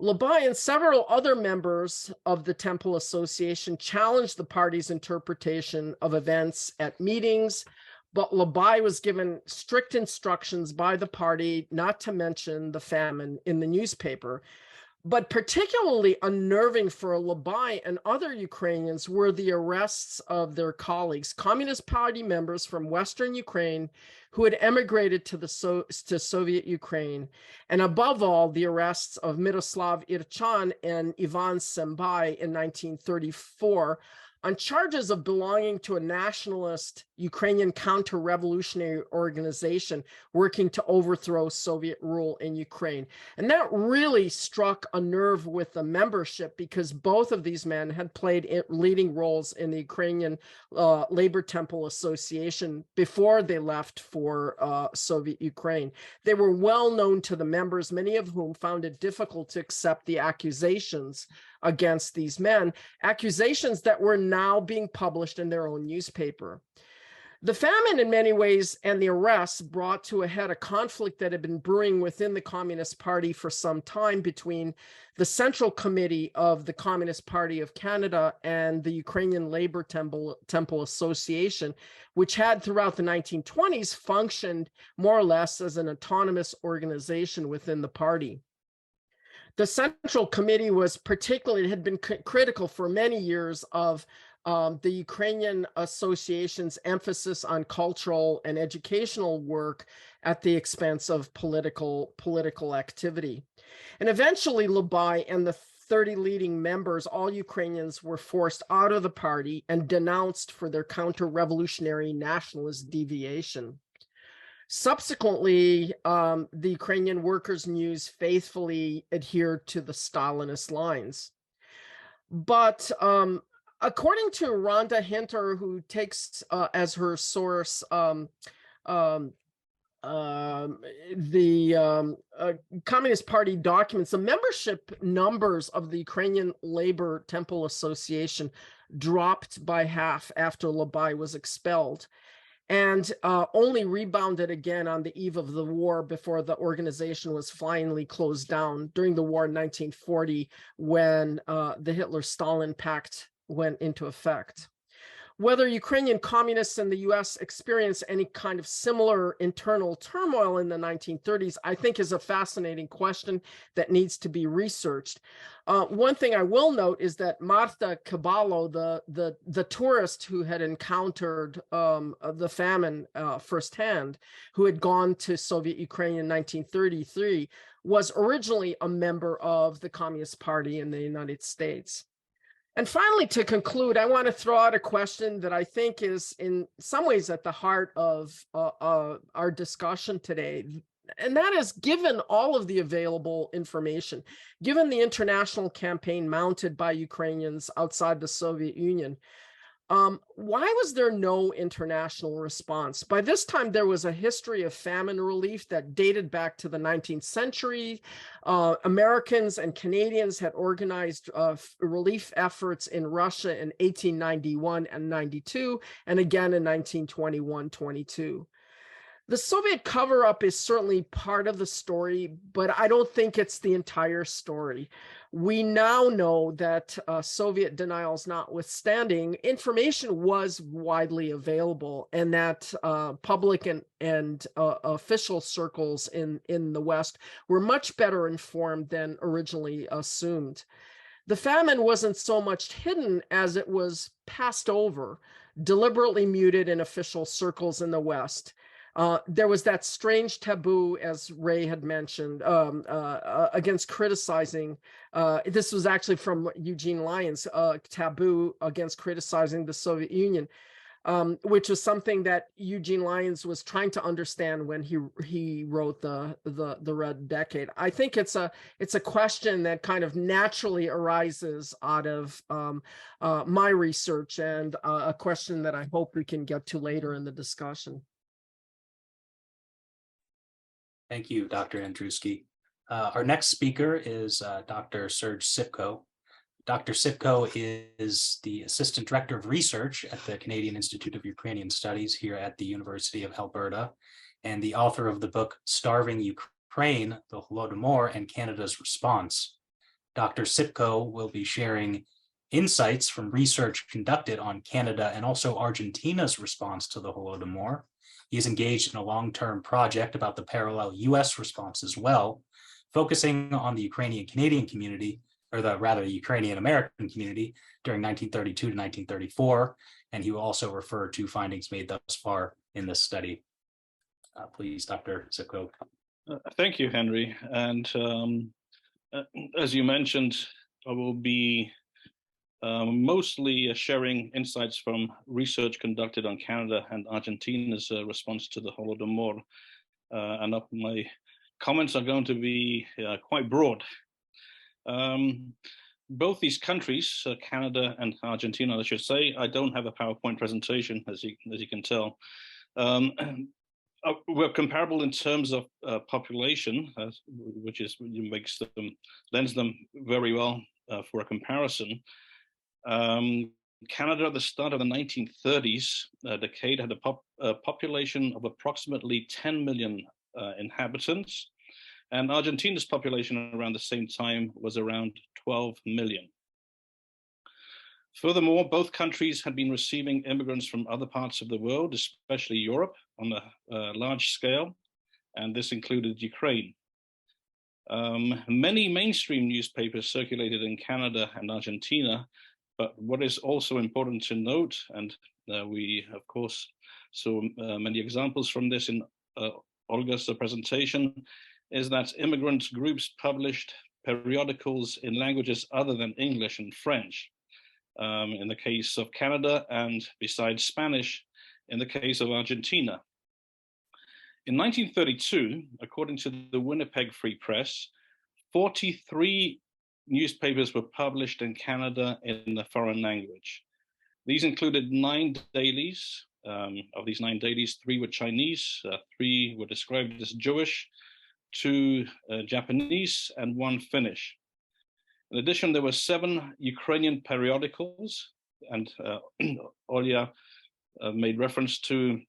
Labai and several other members of the Temple Association challenged the party's interpretation of events at meetings, but Labai was given strict instructions by the party not to mention the famine in the newspaper. But particularly unnerving for Labai and other Ukrainians were the arrests of their colleagues, Communist Party members from Western Ukraine who had emigrated to Soviet Ukraine, and above all, the arrests of Miroslav Irchan and Ivan Sembai in 1934 on charges of belonging to a nationalist Ukrainian counter-revolutionary organization working to overthrow Soviet rule in Ukraine. And that really struck a nerve with the membership, because both of these men had played leading roles in the Ukrainian Labor Temple Association before they left for Soviet Ukraine. They were well known to the members, many of whom found it difficult to accept the accusations against these men, accusations that were now being published in their own newspaper. The famine, in many ways, and the arrests brought to a head a conflict that had been brewing within the Communist Party for some time between the Central Committee of the Communist Party of Canada and the Ukrainian Labor Temple Association, which had throughout the 1920s functioned more or less as an autonomous organization within the party. The Central Committee had been critical for many years of the Ukrainian Association's emphasis on cultural and educational work at the expense of political activity. And eventually, Labai and the 30 leading members, all Ukrainians, were forced out of the party and denounced for their counter-revolutionary nationalist deviation. Subsequently, the Ukrainian Workers' News faithfully adhered to the Stalinist lines. But according to Rhonda Hinter, who takes as her source the Communist Party documents, the membership numbers of the Ukrainian Labor Temple Association dropped by half after Labai was expelled, and only rebounded again on the eve of the war before the organization was finally closed down during the war in 1940, when the Hitler-Stalin Pact went into effect. Whether Ukrainian communists in the US experienced any kind of similar internal turmoil in the 1930s, I think, is a fascinating question that needs to be researched. One thing I will note is that Marta Caballo, the tourist who had encountered the famine firsthand, who had gone to Soviet Ukraine in 1933, was originally a member of the Communist Party in the United States. And finally, to conclude, I want to throw out a question that I think is in some ways at the heart of our discussion today. And that is, given all of the available information, given the international campaign mounted by Ukrainians outside the Soviet Union, why was there no international response? By this time, there was a history of famine relief that dated back to the 19th century. Americans and Canadians had organized relief efforts in Russia in 1891 and 92, and again in 1921-22. The Soviet cover-up is certainly part of the story, but I don't think it's the entire story. We now know that Soviet denials notwithstanding, information was widely available, and that public and official circles in the West were much better informed than originally assumed. The famine wasn't so much hidden as it was passed over, deliberately muted in official circles in the West. There was that strange taboo, as Ray had mentioned, against criticizing. This was actually from Eugene Lyons, taboo against criticizing the Soviet Union, which was something that Eugene Lyons was trying to understand when he wrote the Red Decade. I think it's a question that kind of naturally arises out of my research, and a question that I hope we can get to later in the discussion. Thank you, Dr. Andriewsky. Our next speaker is Dr. Serge Cipko. Dr. Cipko is the Assistant Director of Research at the Canadian Institute of Ukrainian Studies here at the University of Alberta, and the author of the book Starving Ukraine, the Holodomor and Canada's Response. Dr. Cipko will be sharing insights from research conducted on Canada and also Argentina's response to the Holodomor. He is engaged in a long-term project about the parallel US response as well, focusing on the Ukrainian-Canadian community, or the Ukrainian-American community during 1932 to 1934, and he will also refer to findings made thus far in this study. Please, Dr. Cipko. Thank you, Henry. And as you mentioned, I will be mostly sharing insights from research conducted on Canada and Argentina's response to the Holodomor. And my comments are going to be quite broad. Both these countries, Canada and Argentina, I should say, I don't have a PowerPoint presentation, as you can tell. We're comparable in terms of population, which lends them very well for a comparison. Canada at the start of the 1930s decade had a population of approximately 10 million inhabitants, and Argentina's population around the same time was around 12 million. Furthermore, both countries had been receiving immigrants from other parts of the world, especially Europe, on a large scale, and this included Ukraine. Many mainstream newspapers circulated in Canada and Argentina, but what is also important to note, and we of course saw many examples from this in Olga's presentation, is that immigrant groups published periodicals in languages other than English and French. In the case of Canada, and besides Spanish, in the case of Argentina. In 1932, according to the Winnipeg Free Press, 43 newspapers were published in Canada in the foreign language. These included 9 dailies. Of these 9 dailies, 3 were Chinese, 3 were described as Jewish, 2 Japanese, and 1 Finnish. In addition, there were 7 Ukrainian periodicals, and Olga made reference to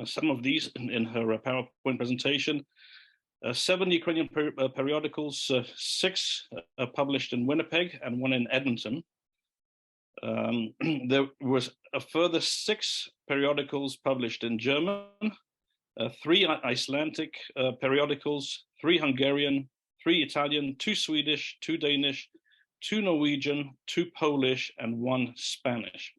some of these in her PowerPoint presentation. 7 Ukrainian periodicals, 6 published in Winnipeg and 1 in Edmonton. There was a further 6 periodicals published in German, 3 Icelandic periodicals, 3 Hungarian, 3 Italian, 2 Swedish, 2 Danish, 2 Norwegian, 2 Polish, and 1 Spanish.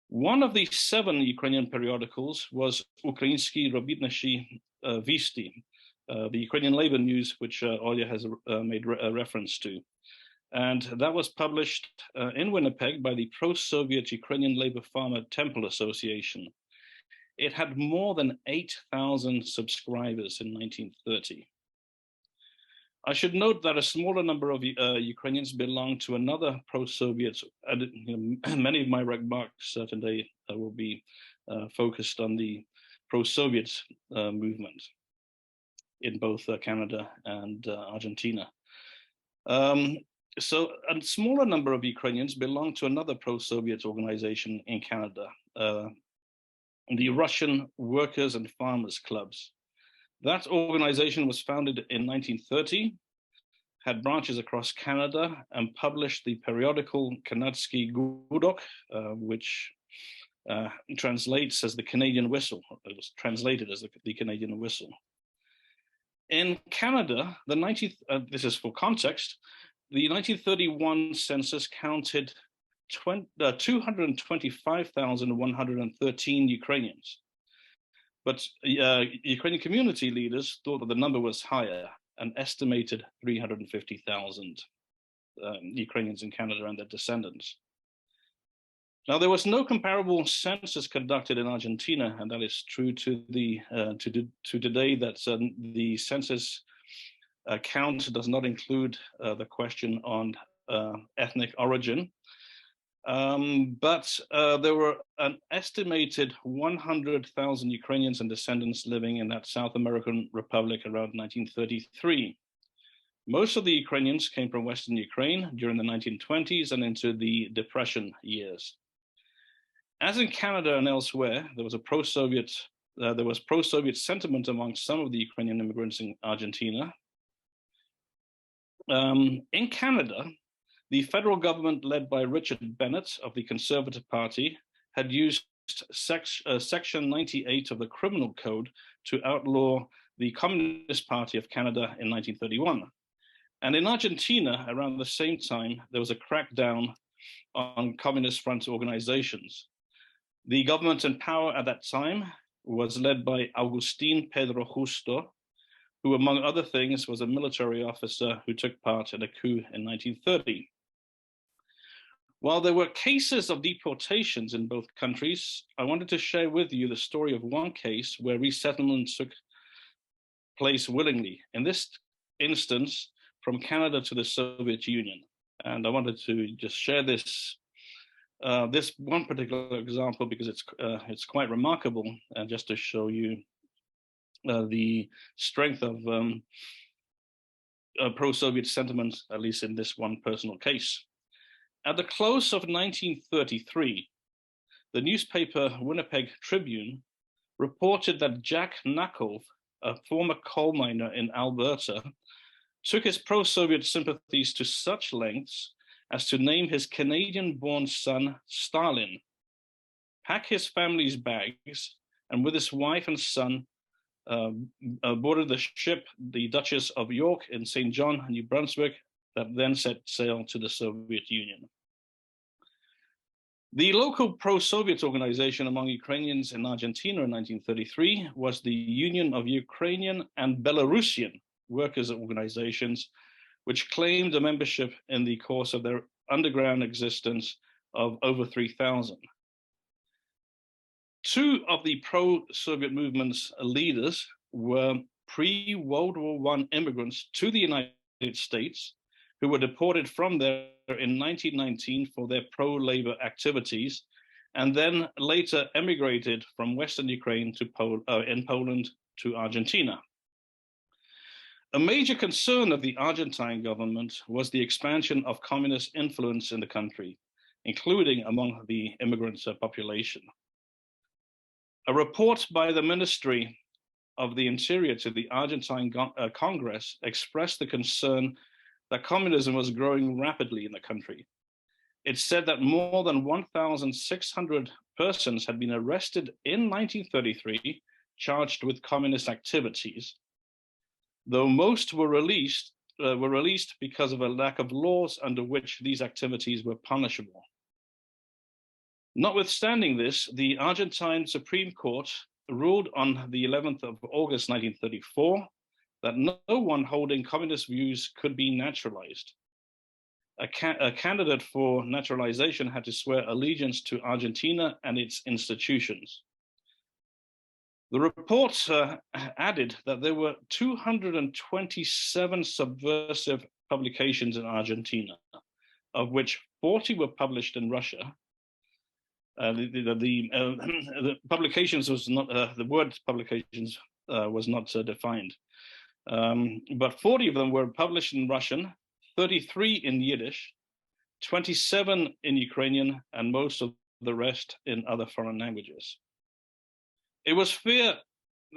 One of these 7 Ukrainian periodicals was Ukrainsky Robitnichi Visti, the Ukrainian labor news, which Olga has made a reference to. And that was published in Winnipeg by the pro-Soviet Ukrainian Labor Farmer Temple Association. It had more than 8,000 subscribers in 1930. I should note that a smaller number of Ukrainians belong to another pro-Soviet, many of my remarks today will be focused on the pro-Soviet movement in both Canada and Argentina. So a smaller number of Ukrainians belong to another pro-Soviet organization in Canada, the Russian Workers and Farmers Clubs. That organization was founded in 1930, had branches across Canada, and published the periodical Kanadsky Gudok, which translates as the Canadian Whistle. It was translated as the Canadian Whistle. In Canada, this is for context, the 1931 census counted 225,113 Ukrainians. But Ukrainian community leaders thought that the number was higher, an estimated 350,000 Ukrainians in Canada and their descendants. Now, there was no comparable census conducted in Argentina, and that is true to today, that the census count does not include the question on ethnic origin. But there were an estimated 100,000 Ukrainians and descendants living in that South American republic around 1933. Most of the Ukrainians came from Western Ukraine during the 1920s and into the Depression years. As in Canada and elsewhere, there was pro-Soviet sentiment among some of the Ukrainian immigrants in Argentina. In Canada, the federal government, led by Richard Bennett of the Conservative Party, had used Section 98 of the Criminal Code to outlaw the Communist Party of Canada in 1931. And in Argentina, around the same time, there was a crackdown on Communist Front organizations. The government in power at that time was led by Agustín Pedro Justo, who, among other things, was a military officer who took part in a coup in 1930. While there were cases of deportations in both countries, I wanted to share with you the story of one case where resettlement took place willingly, in this instance, from Canada to the Soviet Union. And I wanted to just share this one particular example because it's quite remarkable, and just to show you the strength of pro-Soviet sentiment, at least in this one personal case. At the close of 1933, the newspaper Winnipeg Tribune reported that Jack Nakov, a former coal miner in Alberta, took his pro-Soviet sympathies to such lengths as to name his Canadian-born son Stalin, pack his family's bags, and with his wife and son boarded the ship, the Duchess of York in St. John, New Brunswick, that then set sail to the Soviet Union. The local pro-Soviet organization among Ukrainians in Argentina in 1933 was the Union of Ukrainian and Belarusian Workers' Organizations, which claimed a membership in the course of their underground existence of over 3,000. Two of the pro-Soviet movement's leaders were pre-World War I immigrants to the United States who were deported from there in 1919 for their pro-labor activities, and then later emigrated from Western Ukraine to in Poland to Argentina. A major concern of the Argentine government was the expansion of communist influence in the country, including among the immigrant population. A report by the Ministry of the Interior to the Argentine Congress expressed the concern that communism was growing rapidly in the country. It said that more than 1,600 persons had been arrested in 1933, charged with communist activities, though most were released because of a lack of laws under which these activities were punishable. Notwithstanding this, the Argentine Supreme Court ruled on the 11th of August 1934 that no one holding communist views could be naturalized. A candidate for naturalization had to swear allegiance to Argentina and its institutions. The report added that there were 227 subversive publications in Argentina, of which 40 were published in Russia. The publications was not, the word publications was not defined. But 40 of them were published in Russian, 33 in Yiddish, 27 in Ukrainian, and most of the rest in other foreign languages. It was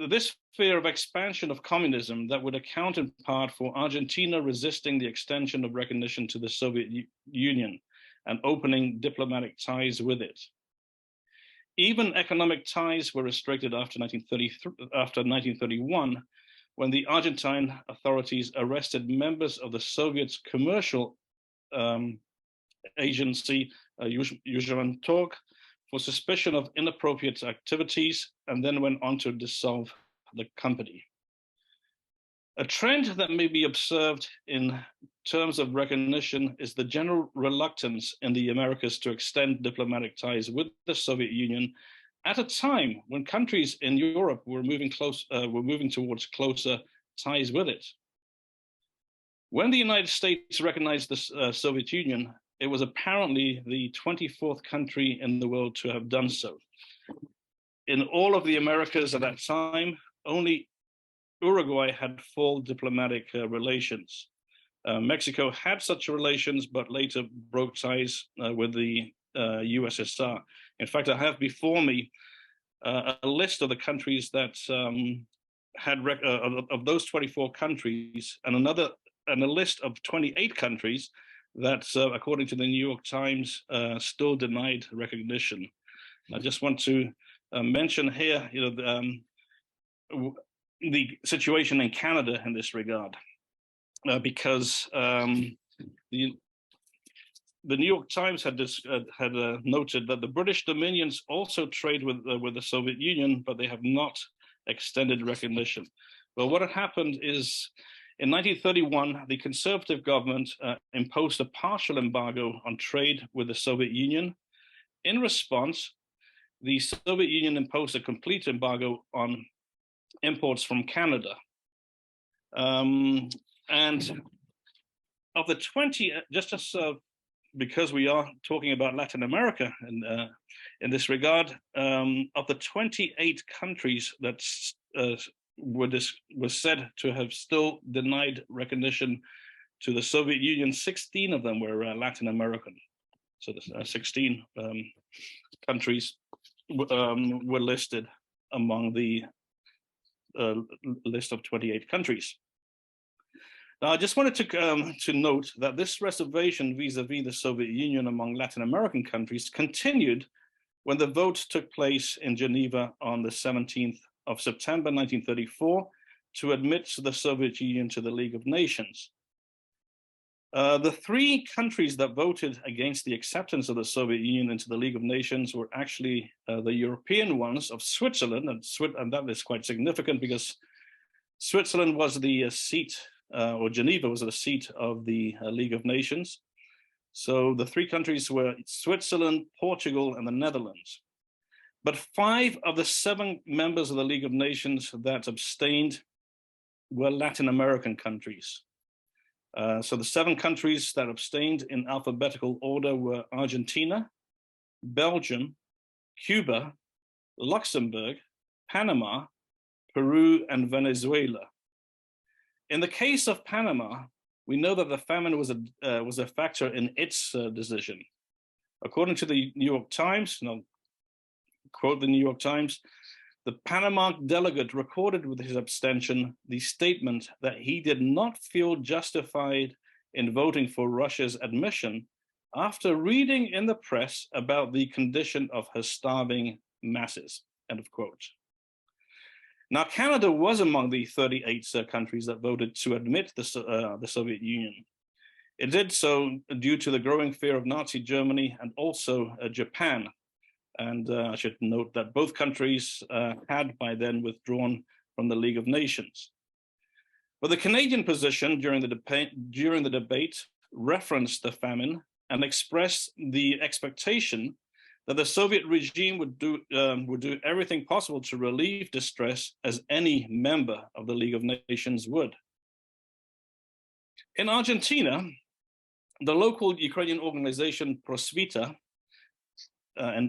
this fear of expansion of communism that would account in part for Argentina resisting the extension of recognition to the Soviet Union and opening diplomatic ties with it. Even economic ties were restricted after 1931, when the Argentine authorities arrested members of the Soviet's commercial agency, Yugoslav, for suspicion of inappropriate activities, and then went on to dissolve the company. A trend that may be observed in terms of recognition is the general reluctance in the Americas to extend diplomatic ties with the Soviet Union at a time when countries in Europe were moving towards closer ties with it. When the United States recognized the Soviet Union, it was apparently the 24th country in the world to have done so. In all of the Americas at that time, only Uruguay had full diplomatic relations. Mexico had such relations, but later broke ties with the USSR. In fact, I have before me a list of the countries that had of those 24 countries, and a list of 28 countries that, according to the New York Times, still denied recognition. I just want to mention here, the situation in Canada in this regard, because the New York Times had noted that the British dominions also trade with the Soviet Union, but they have not extended recognition. Well, what had happened is, in 1931, the Conservative government imposed a partial embargo on trade with the Soviet Union. In response, the Soviet Union imposed a complete embargo on imports from Canada. And of the 20, because we are talking about Latin America in this regard, of the 28 countries that was said to have still denied recognition to the Soviet Union, 16 of them were Latin American. So the 16 countries were listed among the list of 28 countries. Now, I just wanted to note that this reservation vis-a-vis the Soviet Union among Latin American countries continued when the vote took place in Geneva on the 17th of September 1934 to admit the Soviet Union to the League of Nations. The three countries that voted against the acceptance of the Soviet Union into the League of Nations were actually the European ones of Switzerland, and that is quite significant because Switzerland was the seat, or Geneva was the seat of the League of Nations. So the three countries were Switzerland, Portugal, and the Netherlands. But 5 of the 7 members of the League of Nations that abstained were Latin American countries. So the 7 countries that abstained in alphabetical order were Argentina, Belgium, Cuba, Luxembourg, Panama, Peru, and Venezuela. In the case of Panama, we know that the famine was a factor in its decision. According to the New York Times, and I'll quote the New York Times, the Panama delegate recorded with his abstention the statement that he did not feel justified in voting for Russia's admission after reading in the press about the condition of her starving masses, end of quote. Now, Canada was among the 38 countries that voted to admit the Soviet Union. It did so due to the growing fear of Nazi Germany and also Japan. And I should note that both countries had by then withdrawn from the League of Nations. But the Canadian position during the debate referenced the famine and expressed the expectation that the Soviet regime would do everything possible to relieve distress, as any member of the League of Nations would. In Argentina, the local Ukrainian organization Prosvita,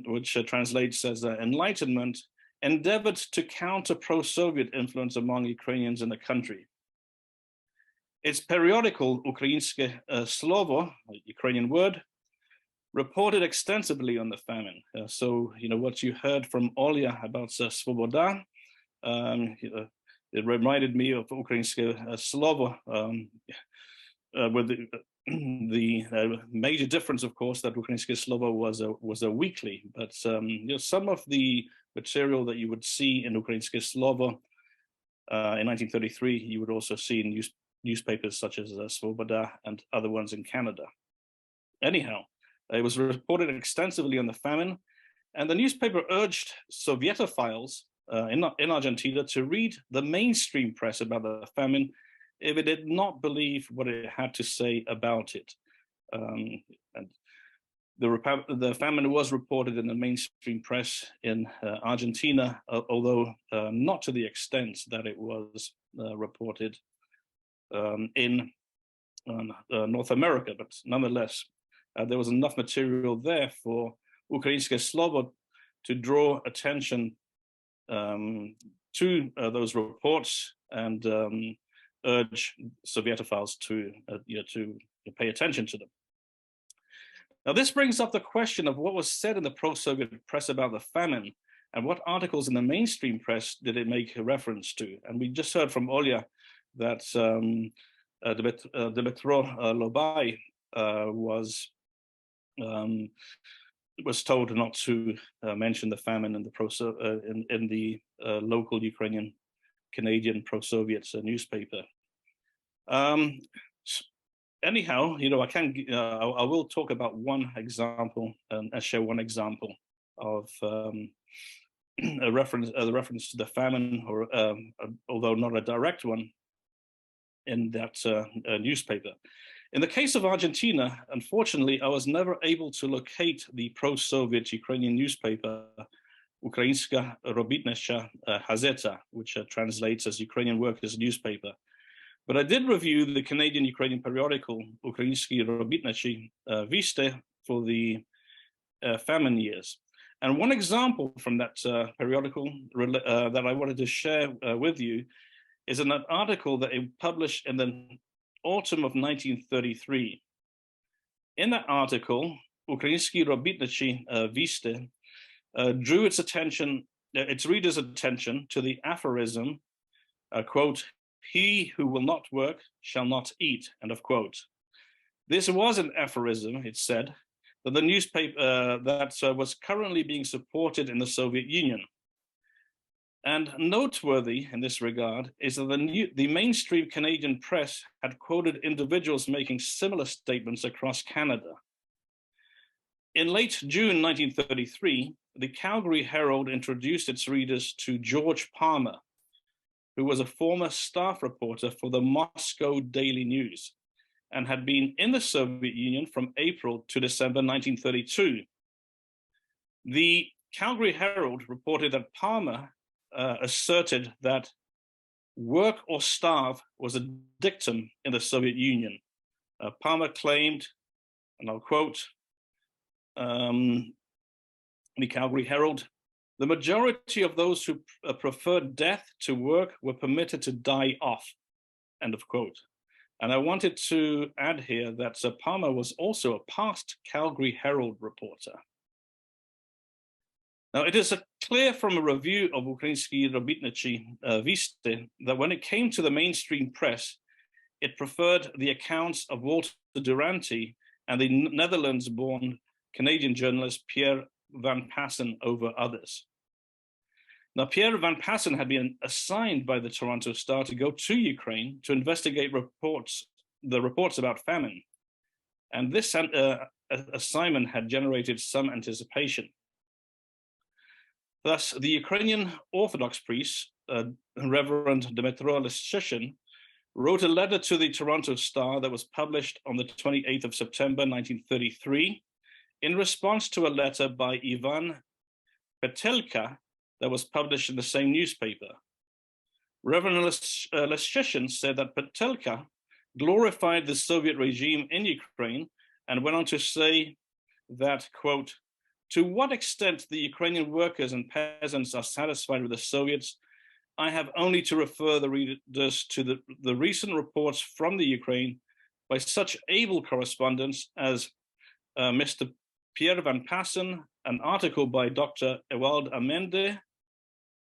which translates as enlightenment, endeavored to counter pro-Soviet influence among Ukrainians in the country. Its periodical Ukrainskie Slovo, Ukrainian word, reported extensively on the famine. So, what you heard from Olga about Svoboda, it reminded me of Ukrainske Slovo, with the major difference, of course, that Ukrainske Slovo was a weekly, but some of the material that you would see in Ukrainske Slovo in 1933, you would also see in newspapers such as Svoboda and other ones in Canada. Anyhow, it was reported extensively on the famine, and the newspaper urged Sovietophiles in Argentina to read the mainstream press about the famine if it did not believe what it had to say about it. And the famine was reported in the mainstream press in Argentina, although not to the extent that it was reported in North America, but nonetheless, there was enough material there for Ukrainske Slovo to draw attention to those reports and urge Sovietophiles to pay attention to them. Now, this brings up the question of what was said in the pro-Soviet press about the famine, and what articles in the mainstream press did it make a reference to. And we just heard from Olga that Dmytro Lobai was told not to mention the famine in the local Ukrainian Canadian pro-Soviet newspaper. Anyhow, I will talk about one example and share one example of the reference to the famine, or although not a direct one, in that newspaper. In the case of Argentina, unfortunately, I was never able to locate the pro-Soviet Ukrainian newspaper Ukrainska Robitnaya Gazeta, which translates as Ukrainian Workers' Newspaper. But I did review the Canadian Ukrainian periodical Ukrainsky Robitnachi Viste for the famine years. And one example from that periodical that I wanted to share with you is an article that it published in the autumn of 1933. In that article, Ukrainsky Robitnachi Viste drew its readers' attention to the aphorism, quote, "He who will not work shall not eat," end of quote. This was an aphorism, it said, that the newspaper that was currently being supported in the Soviet Union. And noteworthy in this regard is that the mainstream Canadian press had quoted individuals making similar statements across Canada. In late June 1933, the Calgary Herald introduced its readers to George Palmer, who was a former staff reporter for the Moscow Daily News and had been in the Soviet Union from April to December 1932. The Calgary Herald reported that Palmer asserted that work or starve was a dictum in the Soviet Union. Palmer claimed, and I'll quote the Calgary Herald, "The majority of those who preferred death to work were permitted to die off," end of quote. And I wanted to add here that Palmer was also a past Calgary Herald reporter. Now, it is clear from a review of Ukrainsky Robitnachi Viste that when it came to the mainstream press, it preferred the accounts of Walter Duranty and the Netherlands-born Canadian journalist Pierre Van Passen over others. Now, Pierre Van Passen had been assigned by the Toronto Star to go to Ukraine to investigate the reports about famine. And this assignment had generated some anticipation. Thus, the Ukrainian Orthodox priest, Reverend Dmytro Lysyshyn, wrote a letter to the Toronto Star that was published on the 28th of September, 1933, in response to a letter by Ivan Petelka that was published in the same newspaper. Reverend Lysyshyn said that Petelka glorified the Soviet regime in Ukraine and went on to say that, quote, "To what extent the Ukrainian workers and peasants are satisfied with the Soviets, I have only to refer the readers to the recent reports from the Ukraine by such able correspondents as Mr. Pierre Van Passen, an article by Dr. Ewald Amende,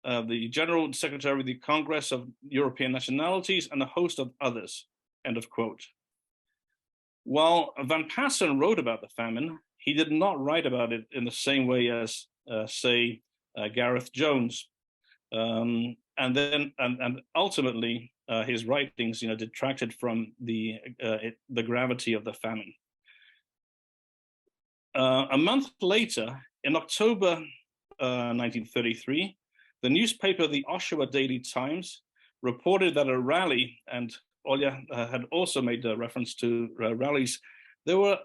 the General Secretary of the Congress of European Nationalities, and a host of others, end of quote. While Van Passen wrote about the famine, he did not write about it in the same way as, say, Gareth Jones. And ultimately, his writings, detracted from the gravity of the famine. A month later, in October 1933, the newspaper, the Oshawa Daily Times, reported that a rally, and Olga had also made a reference to rallies, there were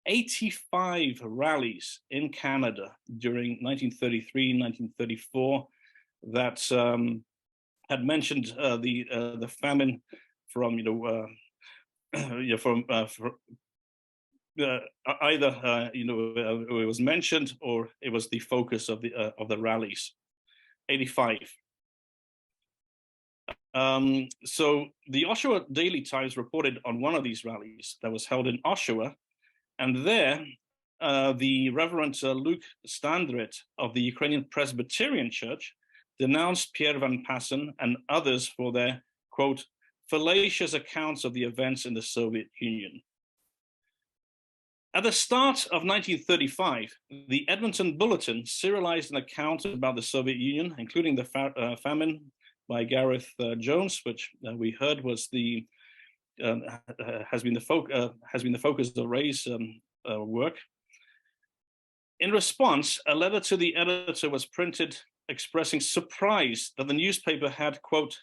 85 rallies in Canada during 1933, 1934 that had mentioned the famine from either it was mentioned or it was the focus of the rallies. 85. So the Oshawa Daily Times reported on one of these rallies that was held in Oshawa, and there the Reverend Luke Standret of the Ukrainian Presbyterian Church denounced Pierre Van Passen and others for their, quote, fallacious accounts of the events in the Soviet Union. At the start of 1935, the Edmonton Bulletin serialized an account about the Soviet Union, including the famine by Gareth Jones, which we heard was has been the focus of Ray's work. In response, a letter to the editor was printed expressing surprise that the newspaper had, quote,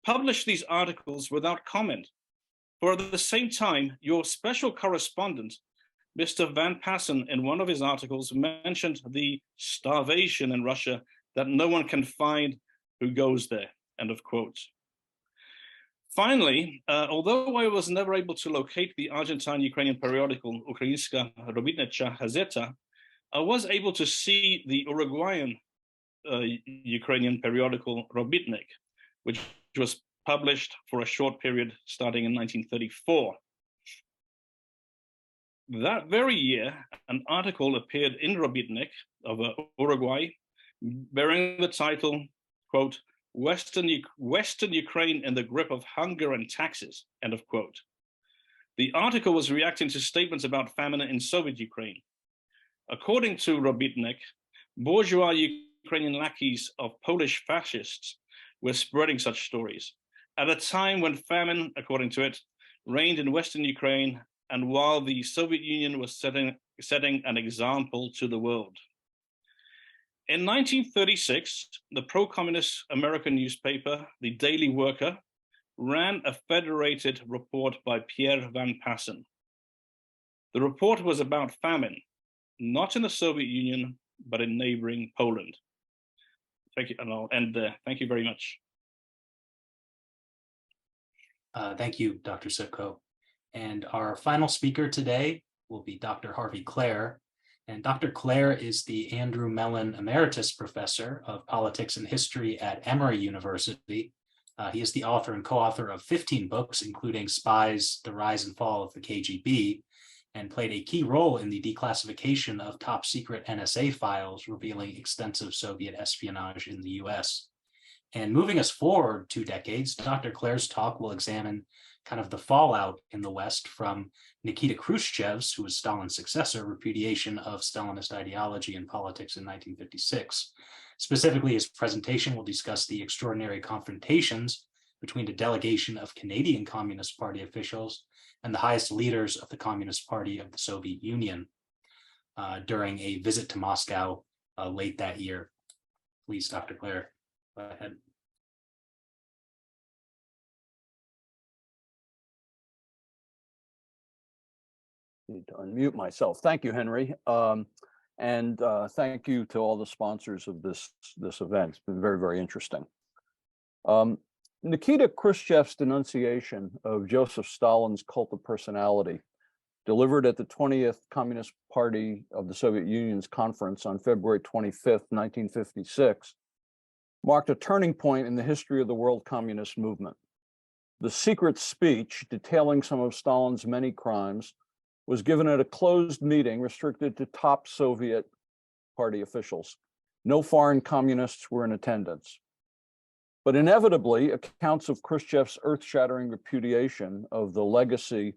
published these articles without comment. For at the same time, your special correspondent, Mr. Van Passen, in one of his articles, mentioned the starvation in Russia that no one can find who goes there, end of quote. Finally, although I was never able to locate the Argentine-Ukrainian periodical Ukrainska Robitnecha Gazeta, I was able to see the Uruguayan Ukrainian periodical Robitnik, which was published for a short period starting in 1934. That very year, an article appeared in Robitnik of Uruguay bearing the title, quote, Western Ukraine in the grip of hunger and taxes, end of quote. The article was reacting to statements about famine in Soviet Ukraine. According to Robitnik, bourgeois Ukrainian lackeys of Polish fascists were spreading such stories at a time when famine, according to it, reigned in Western Ukraine, and while the Soviet Union was setting an example to the world. In 1936, the pro-communist American newspaper, the Daily Worker, ran a federated report by Pierre Van Passen. The report was about famine, not in the Soviet Union, but in neighboring Poland. Thank you, and I'll end there. Thank you very much. Thank you, Dr. Cipko. And our final speaker today will be Dr. Harvey Klehr. And Dr. Klehr is the Andrew Mellon Emeritus Professor of Politics and History at Emory University. He is the author and co-author of 15 books, including Spies, The Rise and Fall of the KGB, and played a key role in the declassification of top secret NSA files revealing extensive Soviet espionage in the US. And moving us forward 2 decades, Dr. Klehr's talk will examine kind of the fallout in the West from Nikita Khrushchev's, who was Stalin's successor, repudiation of Stalinist ideology and politics in 1956. Specifically, his presentation will discuss the extraordinary confrontations between a delegation of Canadian Communist Party officials and the highest leaders of the Communist Party of the Soviet Union during a visit to Moscow late that year. Please, Dr. Klehr, go ahead. Need to unmute myself. Thank you, Henry. And thank you to all the sponsors of this event. It's been very, very interesting. Nikita Khrushchev's denunciation of Joseph Stalin's cult of personality, delivered at the 20th Communist Party of the Soviet Union's conference on February 25th, 1956, marked a turning point in the history of the world communist movement. The secret speech detailing some of Stalin's many crimes was given at a closed meeting restricted to top Soviet party officials. No foreign communists were in attendance. But inevitably, accounts of Khrushchev's earth-shattering repudiation of the legacy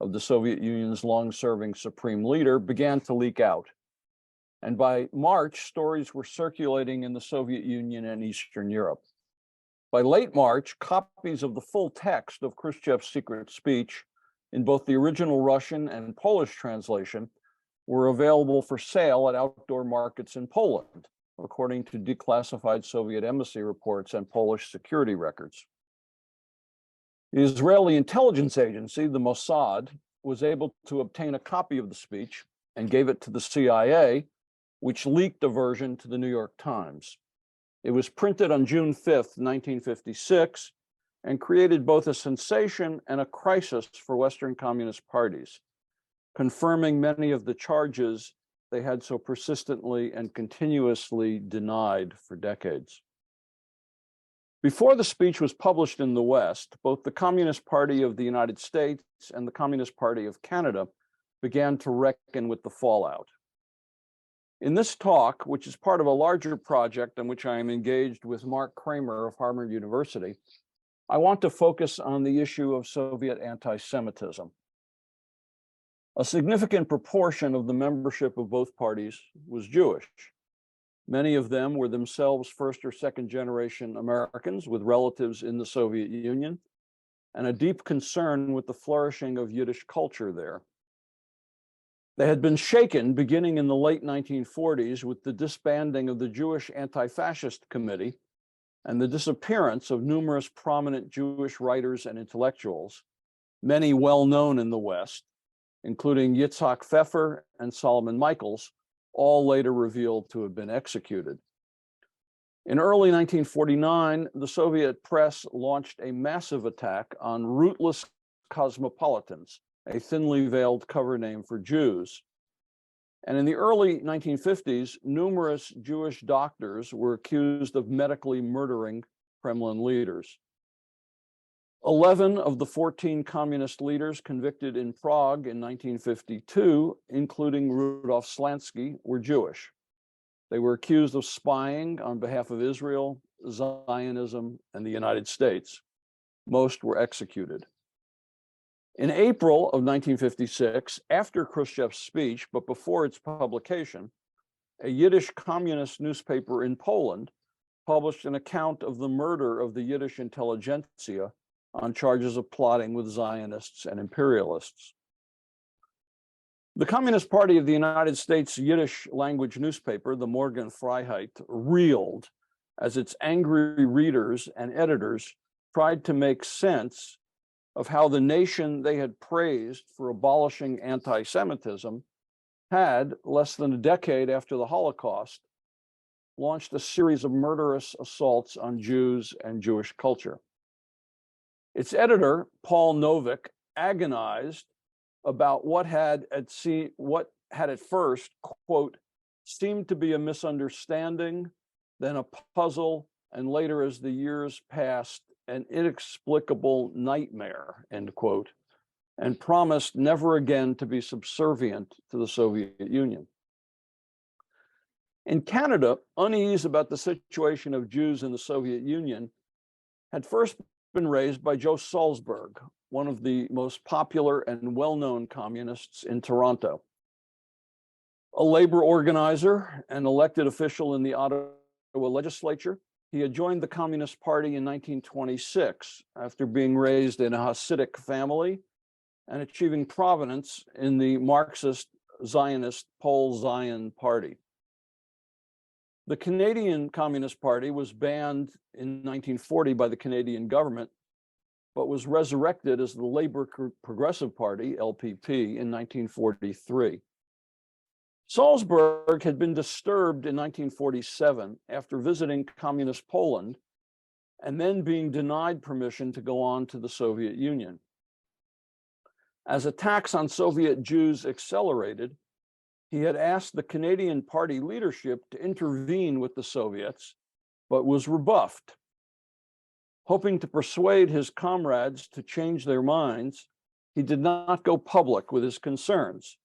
of the Soviet Union's long-serving supreme leader began to leak out. And by March, stories were circulating in the Soviet Union and Eastern Europe. By late March, copies of the full text of Khrushchev's secret speech in both the original Russian and Polish translation were available for sale at outdoor markets in Poland, according to declassified Soviet embassy reports and Polish security records. The Israeli intelligence agency, the Mossad, was able to obtain a copy of the speech and gave it to the CIA, which leaked a version to the New York Times. It was printed on June 5th, 1956, and created both a sensation and a crisis for Western communist parties, confirming many of the charges they had so persistently and continuously denied for decades. Before the speech was published in the West, both the Communist Party of the United States and the Communist Party of Canada began to reckon with the fallout. In this talk, which is part of a larger project in which I am engaged with Mark Kramer of Harvard University, I want to focus on the issue of Soviet anti-Semitism. A significant proportion of the membership of both parties was Jewish. Many of them were themselves first or second generation Americans with relatives in the Soviet Union and a deep concern with the flourishing of Yiddish culture there. They had been shaken beginning in the late 1940s with the disbanding of the Jewish Anti-Fascist Committee and the disappearance of numerous prominent Jewish writers and intellectuals, many well known in the West, including Yitzhak Pfeffer and Solomon Michaels, all later revealed to have been executed. In early 1949, the Soviet press launched a massive attack on rootless cosmopolitans, a thinly veiled cover name for Jews. And in the early 1950s, numerous Jewish doctors were accused of medically murdering Kremlin leaders. 11 of the 14 communist leaders convicted in Prague in 1952, including Rudolf Slansky, were Jewish. They were accused of spying on behalf of Israel, Zionism, and the United States. Most were executed. In April of 1956, after Khrushchev's speech, but before its publication, a Yiddish communist newspaper in Poland published an account of the murder of the Yiddish intelligentsia on charges of plotting with Zionists and imperialists. The Communist Party of the United States Yiddish language newspaper, the Morgen Freiheit, reeled as its angry readers and editors tried to make sense of how the nation they had praised for abolishing anti-Semitism had, less than a decade after the Holocaust, launched a series of murderous assaults on Jews and Jewish culture. Its editor, Paul Novick, agonized about what had at first, quote, seemed to be a misunderstanding, then a puzzle, and later as the years passed, an inexplicable nightmare, end quote, and promised never again to be subservient to the Soviet Union. In Canada, unease about the situation of Jews in the Soviet Union had first been raised by Joe Salzberg, one of the most popular and well-known communists in Toronto. A labor organizer and elected official in the Ottawa legislature, he had joined the Communist Party in 1926 after being raised in a Hasidic family and achieving prominence in the Marxist Zionist Pole Zion Party. The Canadian Communist Party was banned in 1940 by the Canadian government, but was resurrected as the Labour Progressive Party, LPP, in 1943. Salzberg had been disturbed in 1947 after visiting communist Poland and then being denied permission to go on to the Soviet Union. As attacks on Soviet Jews accelerated, he had asked the Canadian Party leadership to intervene with the Soviets, but was rebuffed. Hoping to persuade his comrades to change their minds, he did not go public with his concerns,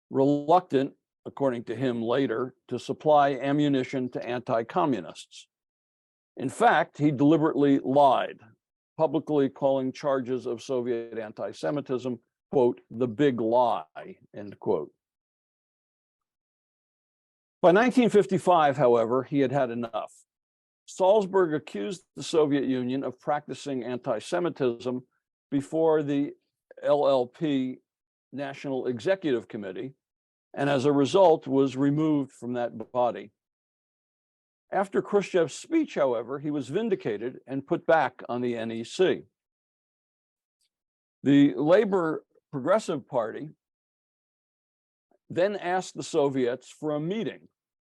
reluctant, according to him later, to supply ammunition to anti-communists. In fact, he deliberately lied, publicly calling charges of Soviet anti-Semitism, quote, the big lie, end quote. By 1955, however, he had had enough. Salzburg accused the Soviet Union of practicing anti-Semitism before the LLP National Executive Committee, and as a result was removed from that body. After Khrushchev's speech, however, he was vindicated and put back on the NEC. The Labor Progressive Party then asked the Soviets for a meeting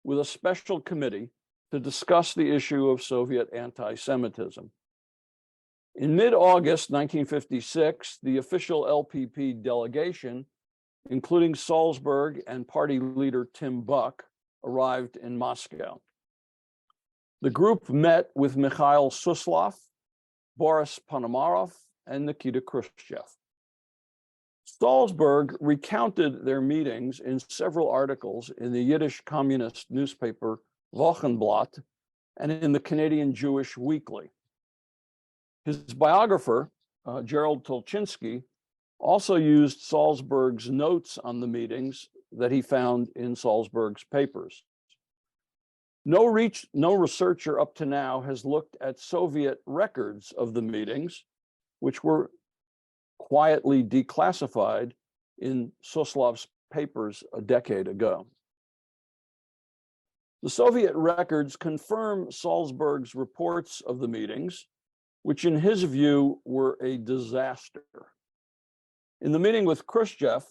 with a special committee to discuss the issue of Soviet anti-Semitism. In mid-August 1956, the official LPP delegation, including Salzburg and party leader Tim Buck, arrived in Moscow. The group met with Mikhail Suslov, Boris Ponomarov, and Nikita Khrushchev. Salzburg recounted their meetings in several articles in the Yiddish communist newspaper Wochenblatt and in the Canadian Jewish Weekly. His biographer, Gerald Tolchinsky, also used Salzburg's notes on the meetings that he found in Salzburg's papers. No researcher up to now has looked at Soviet records of the meetings, which were quietly declassified in Suslov's papers a decade ago. The Soviet records confirm Salzburg's reports of the meetings, which in his view were a disaster. In the meeting with Khrushchev,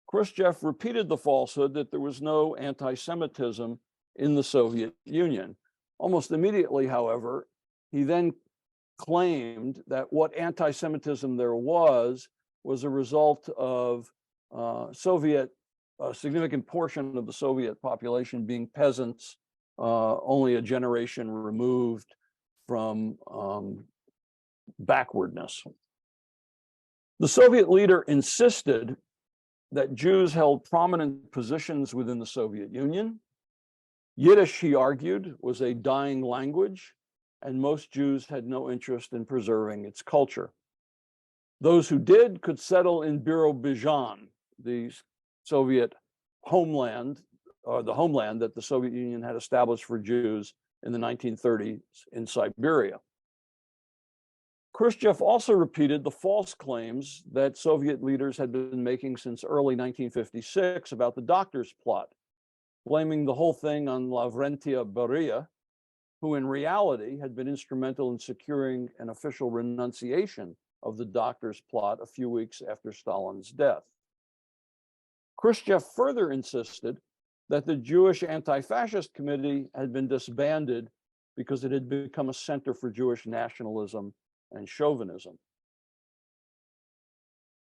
Khrushchev repeated the falsehood that there was no anti-Semitism in the Soviet Union. Almost immediately, however, he then claimed that what anti-Semitism there was a result of a significant portion of the Soviet population being peasants, only a generation removed from backwardness. The Soviet leader insisted that Jews held prominent positions within the Soviet Union. Yiddish, he argued, was a dying language, and most Jews had no interest in preserving its culture. Those who did could settle in Birobidzhan, the Soviet homeland, or the homeland that the Soviet Union had established for Jews in the 1930s in Siberia. Khrushchev also repeated the false claims that Soviet leaders had been making since early 1956 about the doctor's plot, blaming the whole thing on Lavrentia Beria, who in reality had been instrumental in securing an official renunciation of the doctor's plot a few weeks after Stalin's death. Khrushchev further insisted that the Jewish Anti-Fascist Committee had been disbanded because it had become a center for Jewish nationalism and chauvinism.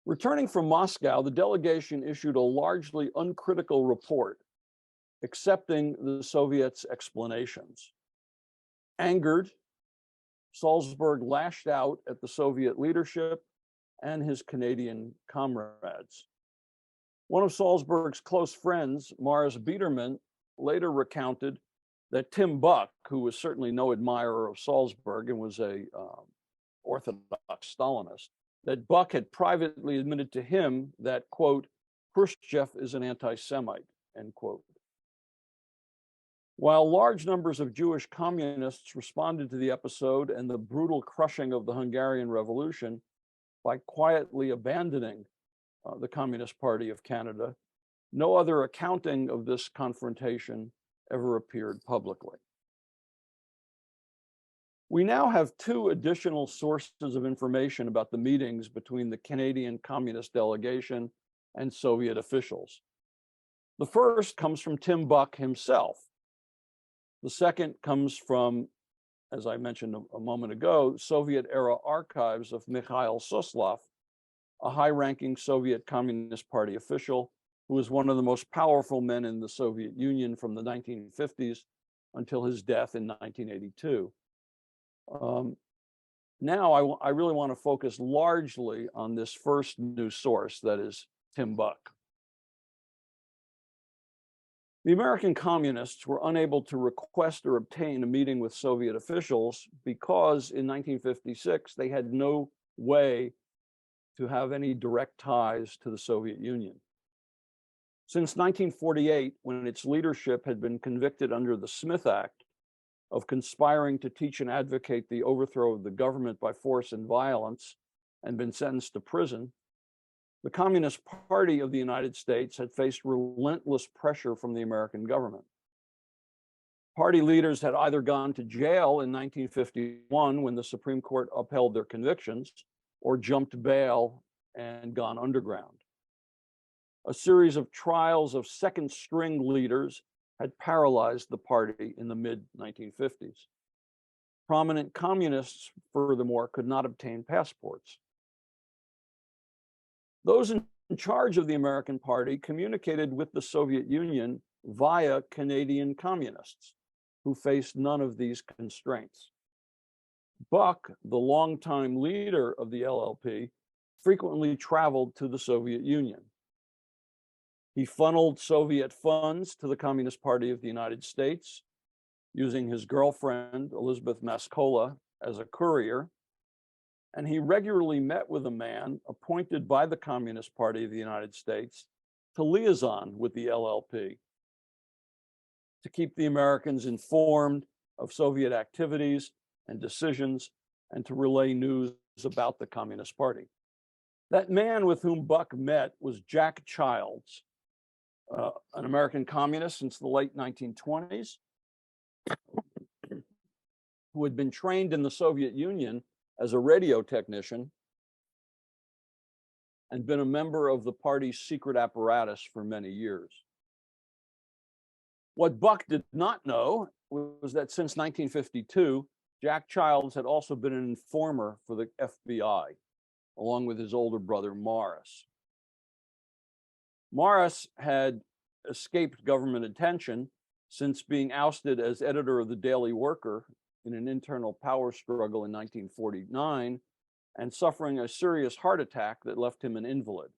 Returning from Moscow, the delegation issued a largely uncritical report, accepting the Soviets' explanations. Angered, Salzburg lashed out at the Soviet leadership and his Canadian comrades. One of Salzburg's close friends, Morris Biederman, later recounted that Tim Buck, who was certainly no admirer of Salzburg and was a orthodox Stalinist, that Buck had privately admitted to him that, quote, Khrushchev is an anti-Semite, end quote. While large numbers of Jewish communists responded to the episode and the brutal crushing of the Hungarian Revolution by quietly abandoning the Communist Party of Canada, no other accounting of this confrontation ever appeared publicly. We now have two additional sources of information about the meetings between the Canadian Communist delegation and Soviet officials. The first comes from Tim Buck himself. The second comes from, as I mentioned a moment ago, Soviet-era archives of Mikhail Suslov, a high-ranking Soviet Communist Party official who was one of the most powerful men in the Soviet Union from the 1950s until his death in 1982. Now I really want to focus largely on this first news source, that is Tim Buck. The American communists were unable to request or obtain a meeting with Soviet officials because in 1956, they had no way to have any direct ties to the Soviet Union. Since 1948, when its leadership had been convicted under the Smith Act of conspiring to teach and advocate the overthrow of the government by force and violence and been sentenced to prison, the Communist Party of the United States had faced relentless pressure from the American government. Party leaders had either gone to jail in 1951 when the Supreme Court upheld their convictions, or jumped bail and gone underground. A series of trials of second string leaders had paralyzed the party in the mid-1950s. Prominent communists, furthermore, could not obtain passports. Those in charge of the American Party communicated with the Soviet Union via Canadian communists, who faced none of these constraints. Buck, the longtime leader of the LLP, frequently traveled to the Soviet Union. He funneled Soviet funds to the Communist Party of the United States, using his girlfriend, Elizabeth Maskola, as a courier, and he regularly met with a man appointed by the Communist Party of the United States to liaison with the LLP, to keep the Americans informed of Soviet activities and decisions, and to relay news about the Communist Party. That man with whom Buck met was Jack Childs, an American communist since the late 1920s, who had been trained in the Soviet Union as a radio technician and been a member of the party's secret apparatus for many years. What Buck did not know was that since 1952, Jack Childs had also been an informer for the FBI, along with his older brother, Morris. Morris had escaped government attention since being ousted as editor of the Daily Worker in an internal power struggle in 1949 and suffering a serious heart attack that left him an invalid.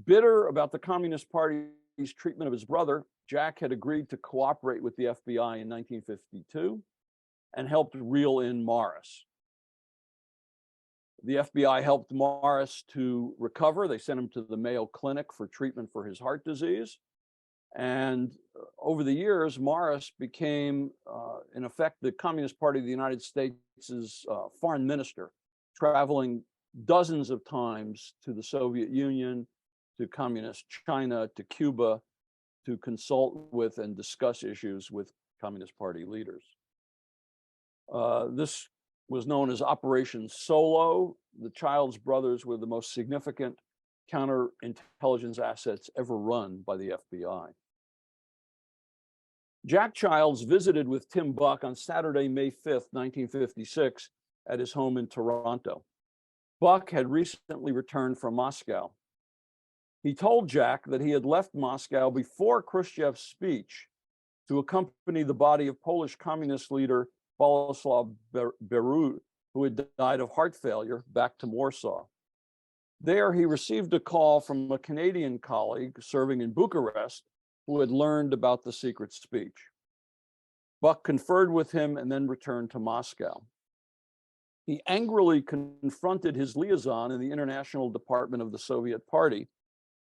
Bitter about the Communist Party's treatment of his brother, Jack had agreed to cooperate with the FBI in 1952 and helped reel in Morris. The FBI helped Morris to recover. They sent him to the Mayo Clinic for treatment for his heart disease. And over the years, Morris became, in effect, the Communist Party of the United States' foreign minister, traveling dozens of times to the Soviet Union, to Communist China, to Cuba, to consult with and discuss issues with Communist Party leaders. This was known as Operation Solo. The Childs brothers were the most significant counterintelligence assets ever run by the FBI. Jack Childs visited with Tim Buck on Saturday, May 5th, 1956, at his home in Toronto. Buck had recently returned from Moscow. He told Jack that he had left Moscow before Khrushchev's speech to accompany the body of Polish communist leader Boleslav Berut, who had died of heart failure, back to Warsaw. There, he received a call from a Canadian colleague serving in Bucharest who had learned about the secret speech. Buck conferred with him and then returned to Moscow. He angrily confronted his liaison in the International Department of the Soviet Party,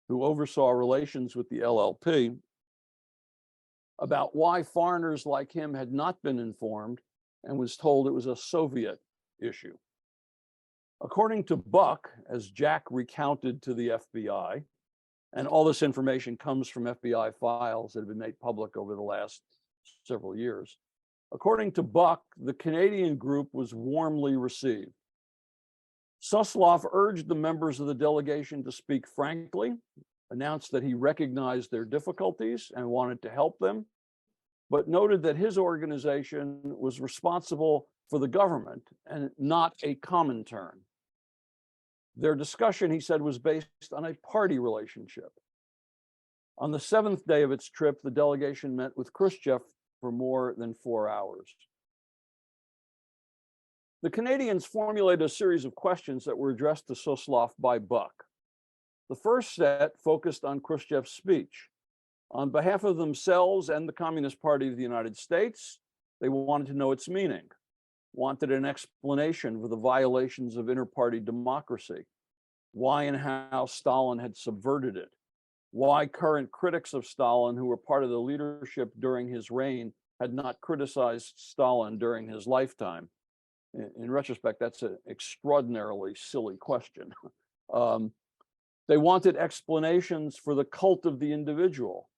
who oversaw relations with the LLP, about why foreigners like him had not been informed and was told it was a Soviet issue. According to Buck, as Jack recounted to the FBI, and all this information comes from FBI files that have been made public over the last several years. According to Buck, the Canadian group was warmly received. Suslov urged the members of the delegation to speak frankly, announced that he recognized their difficulties and wanted to help them, but noted that his organization was responsible for the government and not a Comintern. Their discussion, he said, was based on a party relationship. On the 7th day of its trip, the delegation met with Khrushchev for more than 4 hours. The Canadians formulated a series of questions that were addressed to Suslov by Buck. The first set focused on Khrushchev's speech. On behalf of themselves and the Communist Party of the United States, they wanted to know its meaning, wanted an explanation for the violations of inter-party democracy, why and how Stalin had subverted it, why current critics of Stalin who were part of the leadership during his reign had not criticized Stalin during his lifetime. In retrospect, that's an extraordinarily silly question. They wanted explanations for the cult of the individual.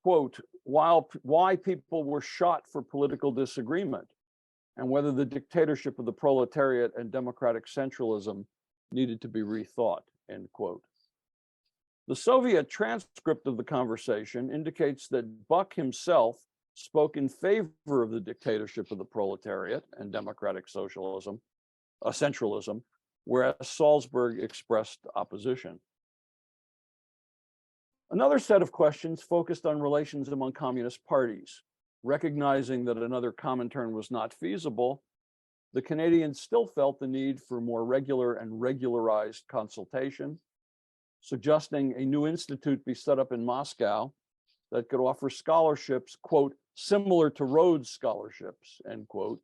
Quote, why people were shot for political disagreement, and whether the dictatorship of the proletariat and democratic centralism needed to be rethought, end quote. The Soviet transcript of the conversation indicates that Buck himself spoke in favor of the dictatorship of the proletariat and democratic socialism, centralism, whereas Salzburg expressed opposition. Another set of questions focused on relations among communist parties. Recognizing that another Comintern was not feasible, the Canadians still felt the need for more regular and regularized consultation, suggesting a new institute be set up in Moscow that could offer scholarships, quote, similar to Rhodes scholarships, end quote,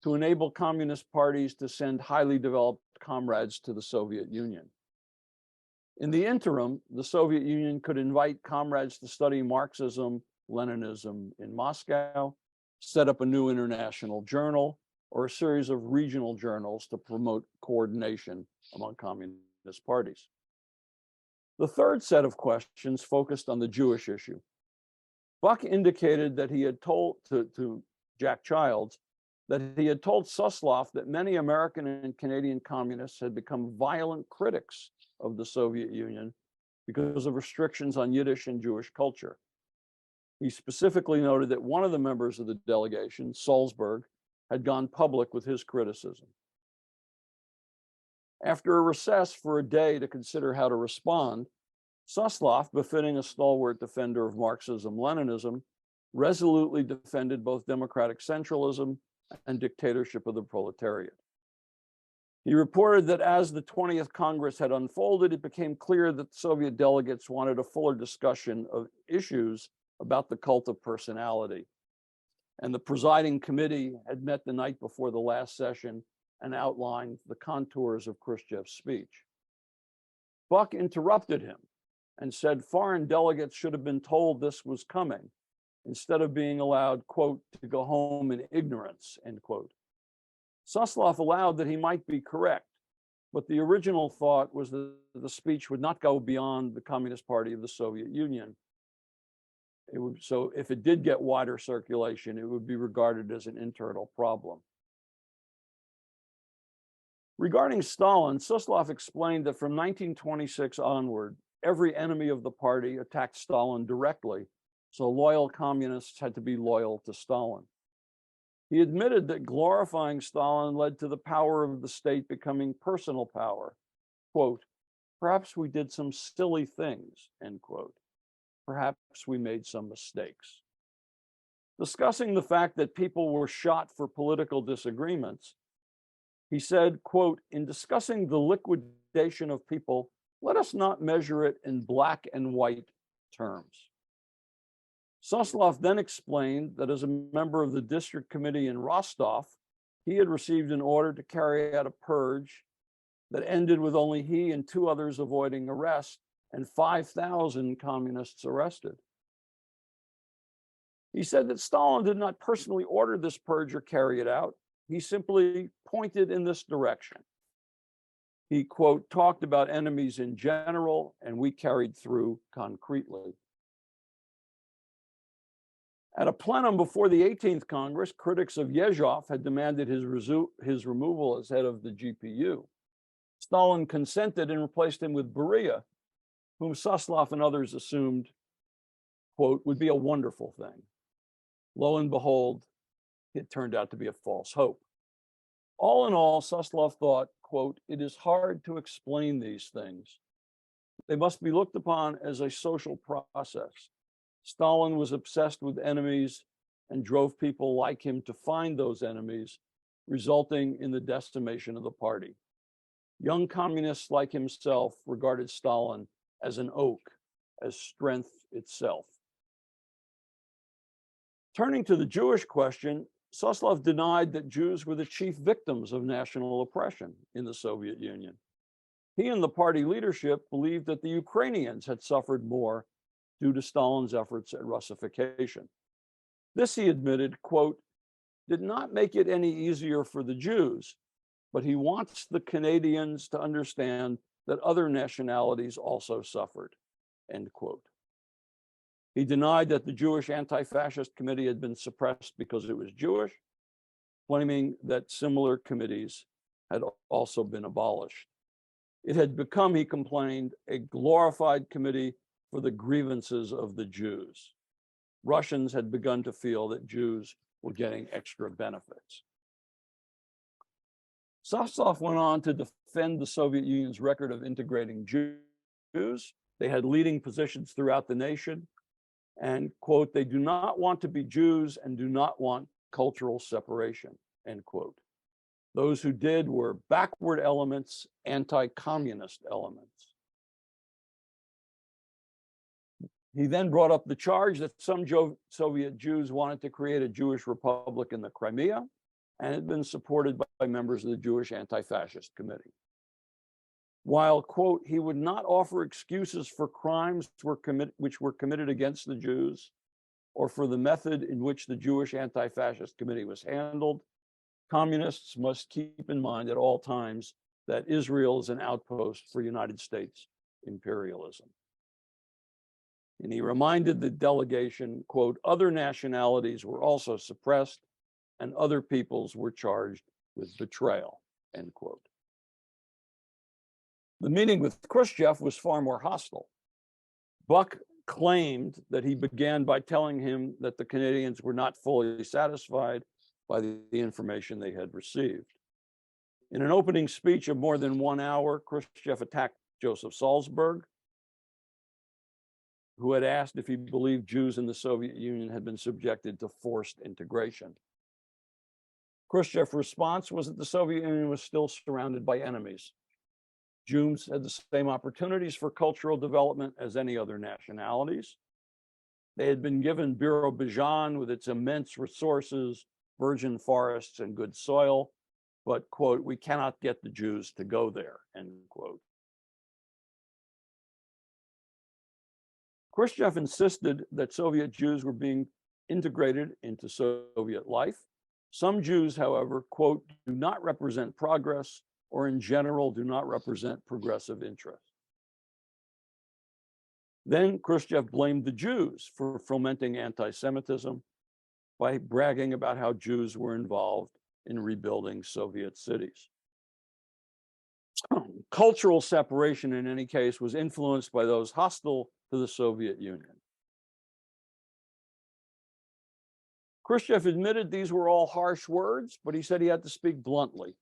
to enable communist parties to send highly developed comrades to the Soviet Union. In the interim, the Soviet Union could invite comrades to study Marxism, Leninism in Moscow, set up a new international journal, or a series of regional journals to promote coordination among communist parties. The third set of questions focused on the Jewish issue. Buck indicated that he had told to Jack Childs that he had told Suslov that many American and Canadian communists had become violent critics of the Soviet Union because of restrictions on Yiddish and Jewish culture. He specifically noted that one of the members of the delegation, Salzburg, had gone public with his criticism. After a recess for a day to consider how to respond, Suslov, befitting a stalwart defender of Marxism-Leninism, resolutely defended both democratic centralism and dictatorship of the proletariat. He reported that as the 20th Congress had unfolded, it became clear that the Soviet delegates wanted a fuller discussion of issues about the cult of personality. And the presiding committee had met the night before the last session and outlined the contours of Khrushchev's speech. Buck interrupted him and said foreign delegates should have been told this was coming instead of being allowed, quote, to go home in ignorance, end quote. Suslov allowed that he might be correct, but the original thought was that the speech would not go beyond the Communist Party of the Soviet Union. So if it did get wider circulation, it would be regarded as an internal problem. Regarding Stalin, Suslov explained that from 1926 onward, every enemy of the party attacked Stalin directly, so loyal communists had to be loyal to Stalin. He admitted that glorifying Stalin led to the power of the state becoming personal power. Quote, perhaps we did some silly things, end quote. Perhaps we made some mistakes. Discussing the fact that people were shot for political disagreements, he said, quote, in discussing the liquidation of people, let us not measure it in black and white terms. Suslov then explained that as a member of the district committee in Rostov, he had received an order to carry out a purge that ended with only he and 2 others avoiding arrest and 5,000 communists arrested. He said that Stalin did not personally order this purge or carry it out. He simply pointed in this direction. He, quote, talked about enemies in general, and we carried through concretely. At a plenum before the 18th Congress, critics of Yezhov had demanded his removal as head of the GPU. Stalin consented and replaced him with Beria, whom Suslov and others assumed, quote, would be a wonderful thing. Lo and behold, it turned out to be a false hope. All in all, Suslov thought, quote, it is hard to explain these things. They must be looked upon as a social process. Stalin was obsessed with enemies and drove people like him to find those enemies resulting in the decimation of the party. Young communists like himself regarded Stalin as an oak, as strength itself. Turning to the Jewish question, Suslov denied that Jews were the chief victims of national oppression in the Soviet Union. He and the party leadership believed that the Ukrainians had suffered more due to Stalin's efforts at Russification. This, he admitted, quote, did not make it any easier for the Jews, but he wants the Canadians to understand that other nationalities also suffered, end quote. He denied that the Jewish Anti-Fascist Committee had been suppressed because it was Jewish, claiming that similar committees had also been abolished. It had become, he complained, a glorified committee for the grievances of the Jews. Russians had begun to feel that Jews were getting extra benefits. Suslov went on to defend the Soviet Union's record of integrating Jews. They had leading positions throughout the nation, and, quote, they do not want to be Jews and do not want cultural separation, end quote. Those who did were backward elements, anti-communist elements. He then brought up the charge that some Soviet Jews wanted to create a Jewish republic in the Crimea, and had been supported by members of the Jewish Anti-Fascist Committee. While, quote, he would not offer excuses for crimes which were committed against the Jews, or for the method in which the Jewish Anti-Fascist Committee was handled, communists must keep in mind at all times that Israel is an outpost for United States imperialism. And he reminded the delegation, quote, other nationalities were also suppressed and other peoples were charged with betrayal, end quote. The meeting with Khrushchev was far more hostile. Buck claimed that he began by telling him that the Canadians were not fully satisfied by the information they had received. In an opening speech of more than 1 hour, Khrushchev attacked Joseph Salzberg, who had asked if he believed Jews in the Soviet Union had been subjected to forced integration. Khrushchev's response was that the Soviet Union was still surrounded by enemies. Jews had the same opportunities for cultural development as any other nationalities. They had been given Birobidzhan with its immense resources, virgin forests, and good soil, but, quote, we cannot get the Jews to go there, end quote. Khrushchev insisted that Soviet Jews were being integrated into Soviet life. Some Jews, however, quote, do not represent progress, or in general do not represent progressive interests. Then Khrushchev blamed the Jews for fomenting anti-Semitism by bragging about how Jews were involved in rebuilding Soviet cities. Cultural separation, in any case, was influenced by those hostile to the Soviet Union. Khrushchev admitted these were all harsh words, but he said he had to speak bluntly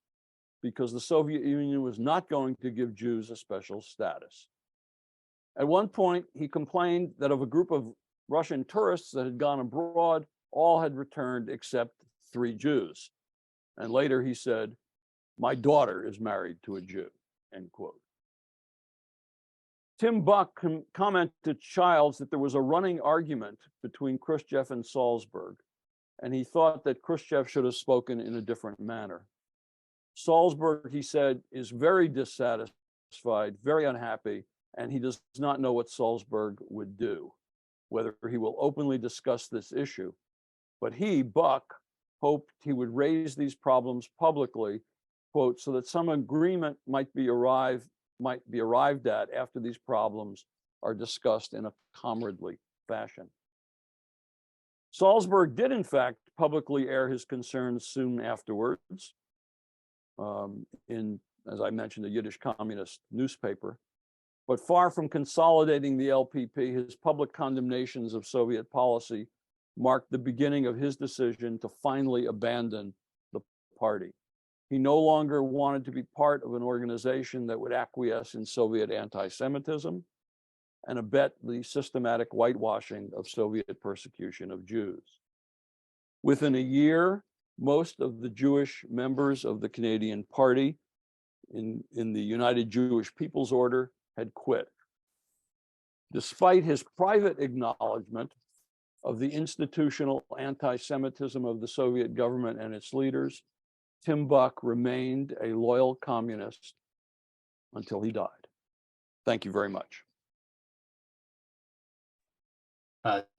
because the Soviet Union was not going to give Jews a special status. At one point, he complained that of a group of Russian tourists that had gone abroad, all had returned except 3 Jews. And later he said, my daughter is married to a Jew, end quote. Tim Buck commented to Childs that there was a running argument between Khrushchev and Salzberg, and he thought that Khrushchev should have spoken in a different manner. Salzberg, he said, is very dissatisfied, very unhappy, and he does not know what Salzberg would do, whether he will openly discuss this issue. But he, Buck, hoped he would raise these problems publicly, quote, so that some agreement might be arrived at after these problems are discussed in a comradely fashion. Salzberg did, in fact, publicly air his concerns soon afterwards in, as I mentioned, a Yiddish communist newspaper. But far from consolidating the LPP, his public condemnations of Soviet policy marked the beginning of his decision to finally abandon the party. He no longer wanted to be part of an organization that would acquiesce in Soviet anti-Semitism and abet the systematic whitewashing of Soviet persecution of Jews. Within a year, most of the Jewish members of the Canadian Party in the United Jewish People's Order had quit. Despite his private acknowledgement of the institutional anti-Semitism of the Soviet government and its leaders, Tim Buck remained a loyal communist until he died. Thank you very much.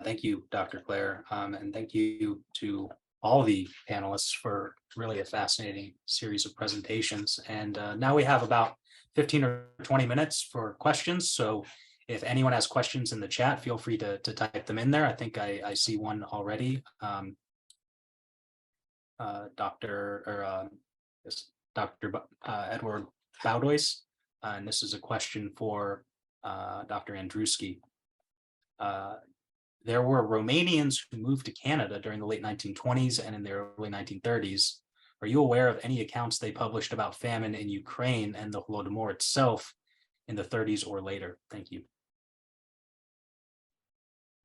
Thank you, Dr. Klehr, and thank you to all the panelists for really a fascinating series of presentations. And now we have about 15 or 20 minutes for questions. So if anyone has questions in the chat, feel free to type them in there. I think I see one already. Dr. Edward Baudois, and this is a question for Dr. Andriewsky. There were Romanians who moved to Canada during the late 1920s and in the early 1930s. Are you aware of any accounts they published about famine in Ukraine and the Holodomor itself in the 30s or later? Thank you.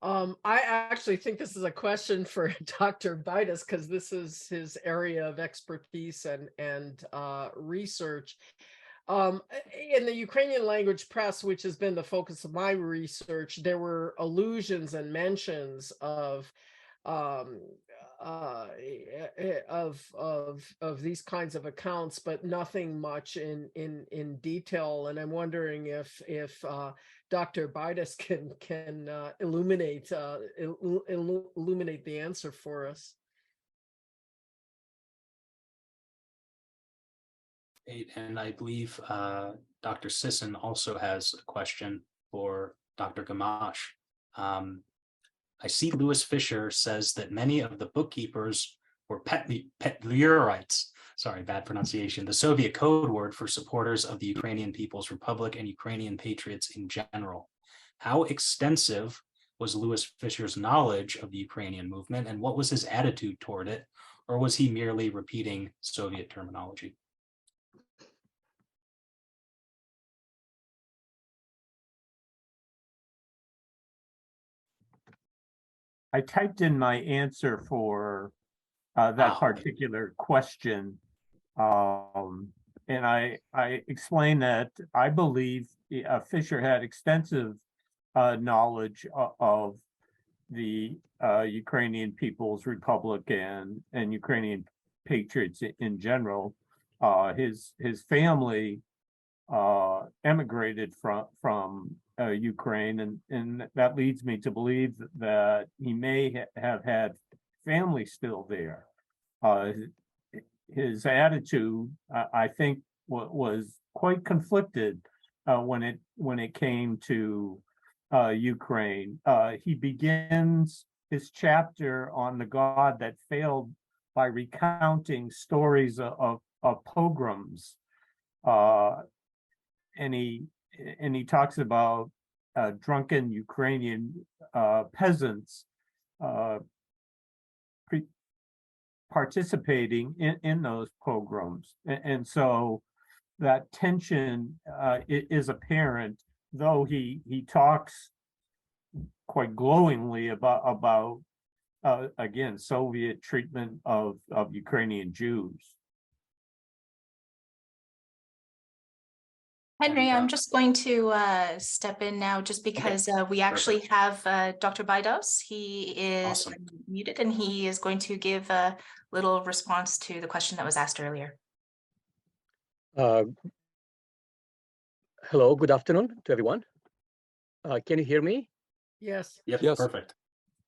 I actually think this is a question for Dr. Baudois, because this is his area of expertise and research. In the Ukrainian language press, which has been the focus of my research, there were allusions and mentions of these kinds of accounts, but nothing much in detail. And I'm wondering if Dr. Baudois can illuminate the answer for us. And I believe Dr. Sisson also has a question for Dr. Gamache. I see Louis Fisher says that many of the bookkeepers were Petlurites, sorry, bad pronunciation, the Soviet code word for supporters of the Ukrainian People's Republic and Ukrainian patriots in general. How extensive was Louis Fisher's knowledge of the Ukrainian movement, and what was his attitude toward it? Or was he merely repeating Soviet terminology? I typed in my answer for that particular question. And I explained that I believe Fisher had extensive knowledge of the Ukrainian People's Republic and Ukrainian patriots in general. His family emigrated from Ukraine, and that leads me to believe that he may have had family still there. His attitude, I think, was quite conflicted when it came to Ukraine. He begins his chapter on the God that failed by recounting stories of pogroms. And he talks about drunken Ukrainian peasants participating in those pogroms. And so that tension is apparent, though he talks quite glowingly about again, Soviet treatment of Ukrainian Jews. Henry, I'm just going to step in now just because we actually have Dr. Baudois. He is Awesome. muted and he is going to give a little response to the question that was asked earlier. Hello, good afternoon to everyone. Can you hear me? Yes. Yep, Yes. Perfect.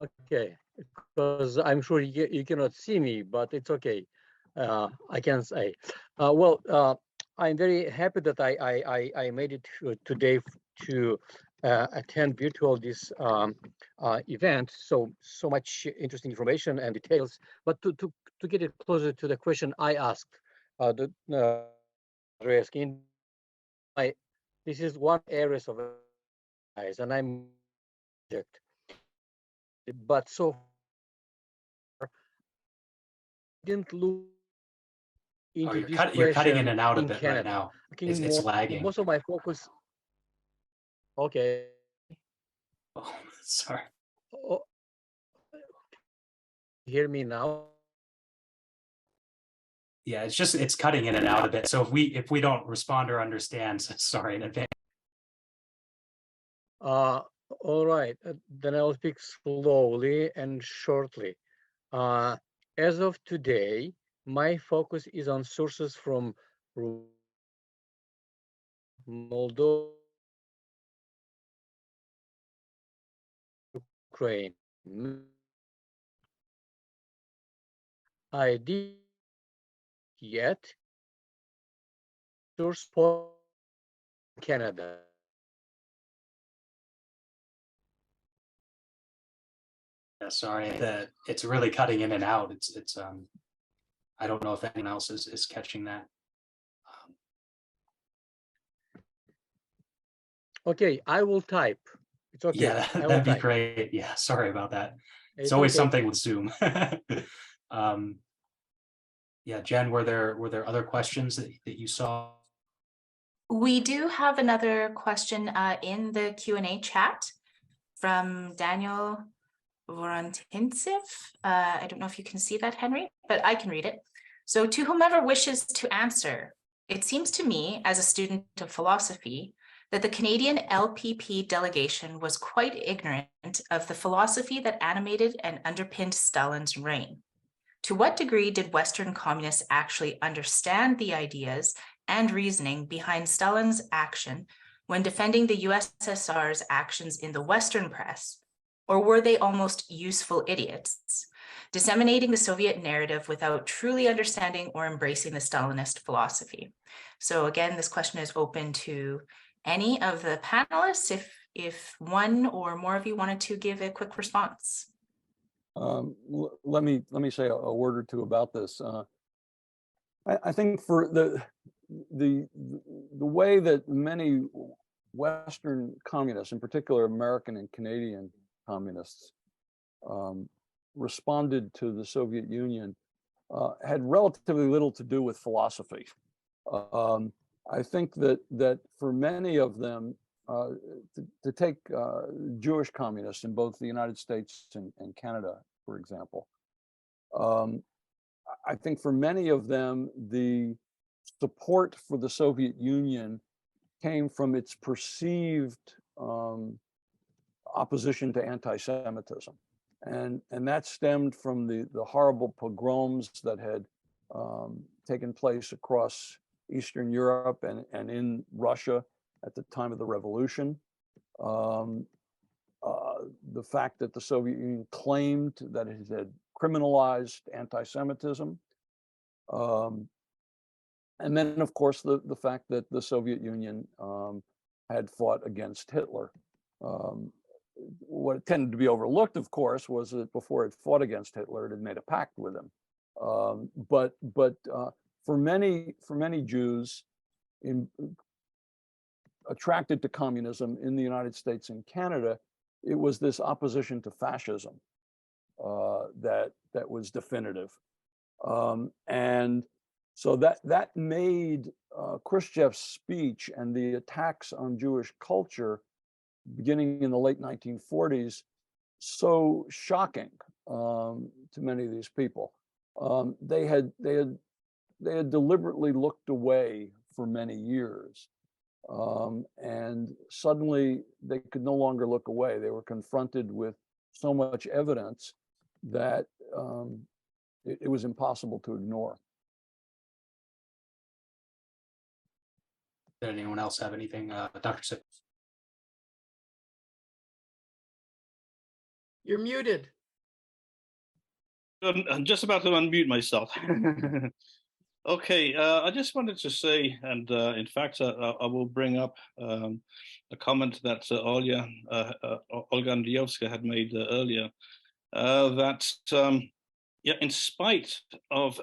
Okay, because I'm sure you cannot see me, but it's okay. I can say, I'm very happy that I made it today to attend virtual this event. So much interesting information and details. But to get it closer to the question I asked, this is one area of eyes, and I'm but so far didn't look into You're cutting in and out a bit right now. It's more, lagging. most of my focus. Okay. Oh, sorry. Oh, hear me now? Yeah, it's cutting in and out a bit. So if we don't respond or understand, sorry in advance. All right, then I'll speak slowly and shortly. As of today, my focus is on sources from Moldova, Ukraine. I did yet source for Canada. Yeah, sorry that it's really cutting in and out. It's I don't know if anyone else is catching that. Okay, I will type. It's okay. Yeah, that'd be great. Yeah, sorry about that. It's always something with Zoom. Yeah, Jen, were there other questions that you saw? We do have another question in the Q&A chat from Daniel Vorantintsev. I don't know if you can see that, Henry, but I can read it. So, to whomever wishes to answer, it seems to me, as a student of philosophy, that the Canadian LPP delegation was quite ignorant of the philosophy that animated and underpinned Stalin's reign. To what degree did Western communists actually understand the ideas and reasoning behind Stalin's action when defending the USSR's actions in the Western press? Or were they almost useful idiots, disseminating the Soviet narrative without truly understanding or embracing the Stalinist philosophy? So again, this question is open to any of the panelists, if one or more of you wanted to give a quick response. Let me say a word or two about this. I think for the way that many Western communists, in particular American and Canadian communists, responded to the Soviet Union had relatively little to do with philosophy. I think that for many of them, to take Jewish communists in both the United States and Canada, for example, I think for many of them, the support for the Soviet Union came from its perceived opposition to anti-Semitism. And that stemmed from the horrible pogroms that had taken place across Eastern Europe and in Russia at the time of the revolution. The fact that the Soviet Union claimed that it had criminalized anti-Semitism. And then, of course, the fact that the Soviet Union had fought against Hitler. What tended to be overlooked, of course, was that before it fought against Hitler, it had made a pact with him. But for many Jews attracted to communism in the United States and Canada, it was this opposition to fascism that was definitive. And so that made Khrushchev's speech and the attacks on Jewish culture beginning in the late 1940s so shocking to many of these people. They had deliberately looked away for many years. And suddenly they could no longer look away. They were confronted with so much evidence that it was impossible to ignore. Did anyone else have anything? Dr. Cipko? You're muted. I'm just about to unmute myself. Okay, I just wanted to say, and in fact, I will bring up a comment that Olga Andriewsky had made earlier, that yeah, in spite of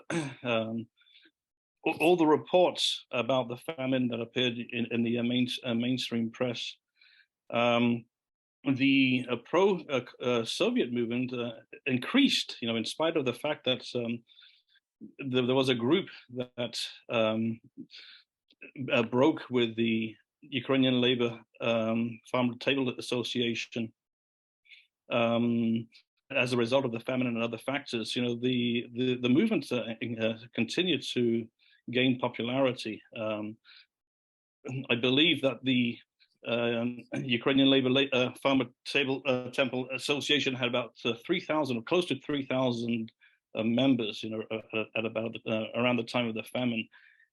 all the reports about the famine that appeared in the mainstream press, the pro-Soviet movement increased, in spite of the fact that there was a group that broke with the Ukrainian Labor Farm Table Association. as a result of the famine and other factors, the movement continued to gain popularity. I believe that the Ukrainian Labor Farmer Temple Association had about 3,000 or close to 3,000 members, at about around the time of the famine,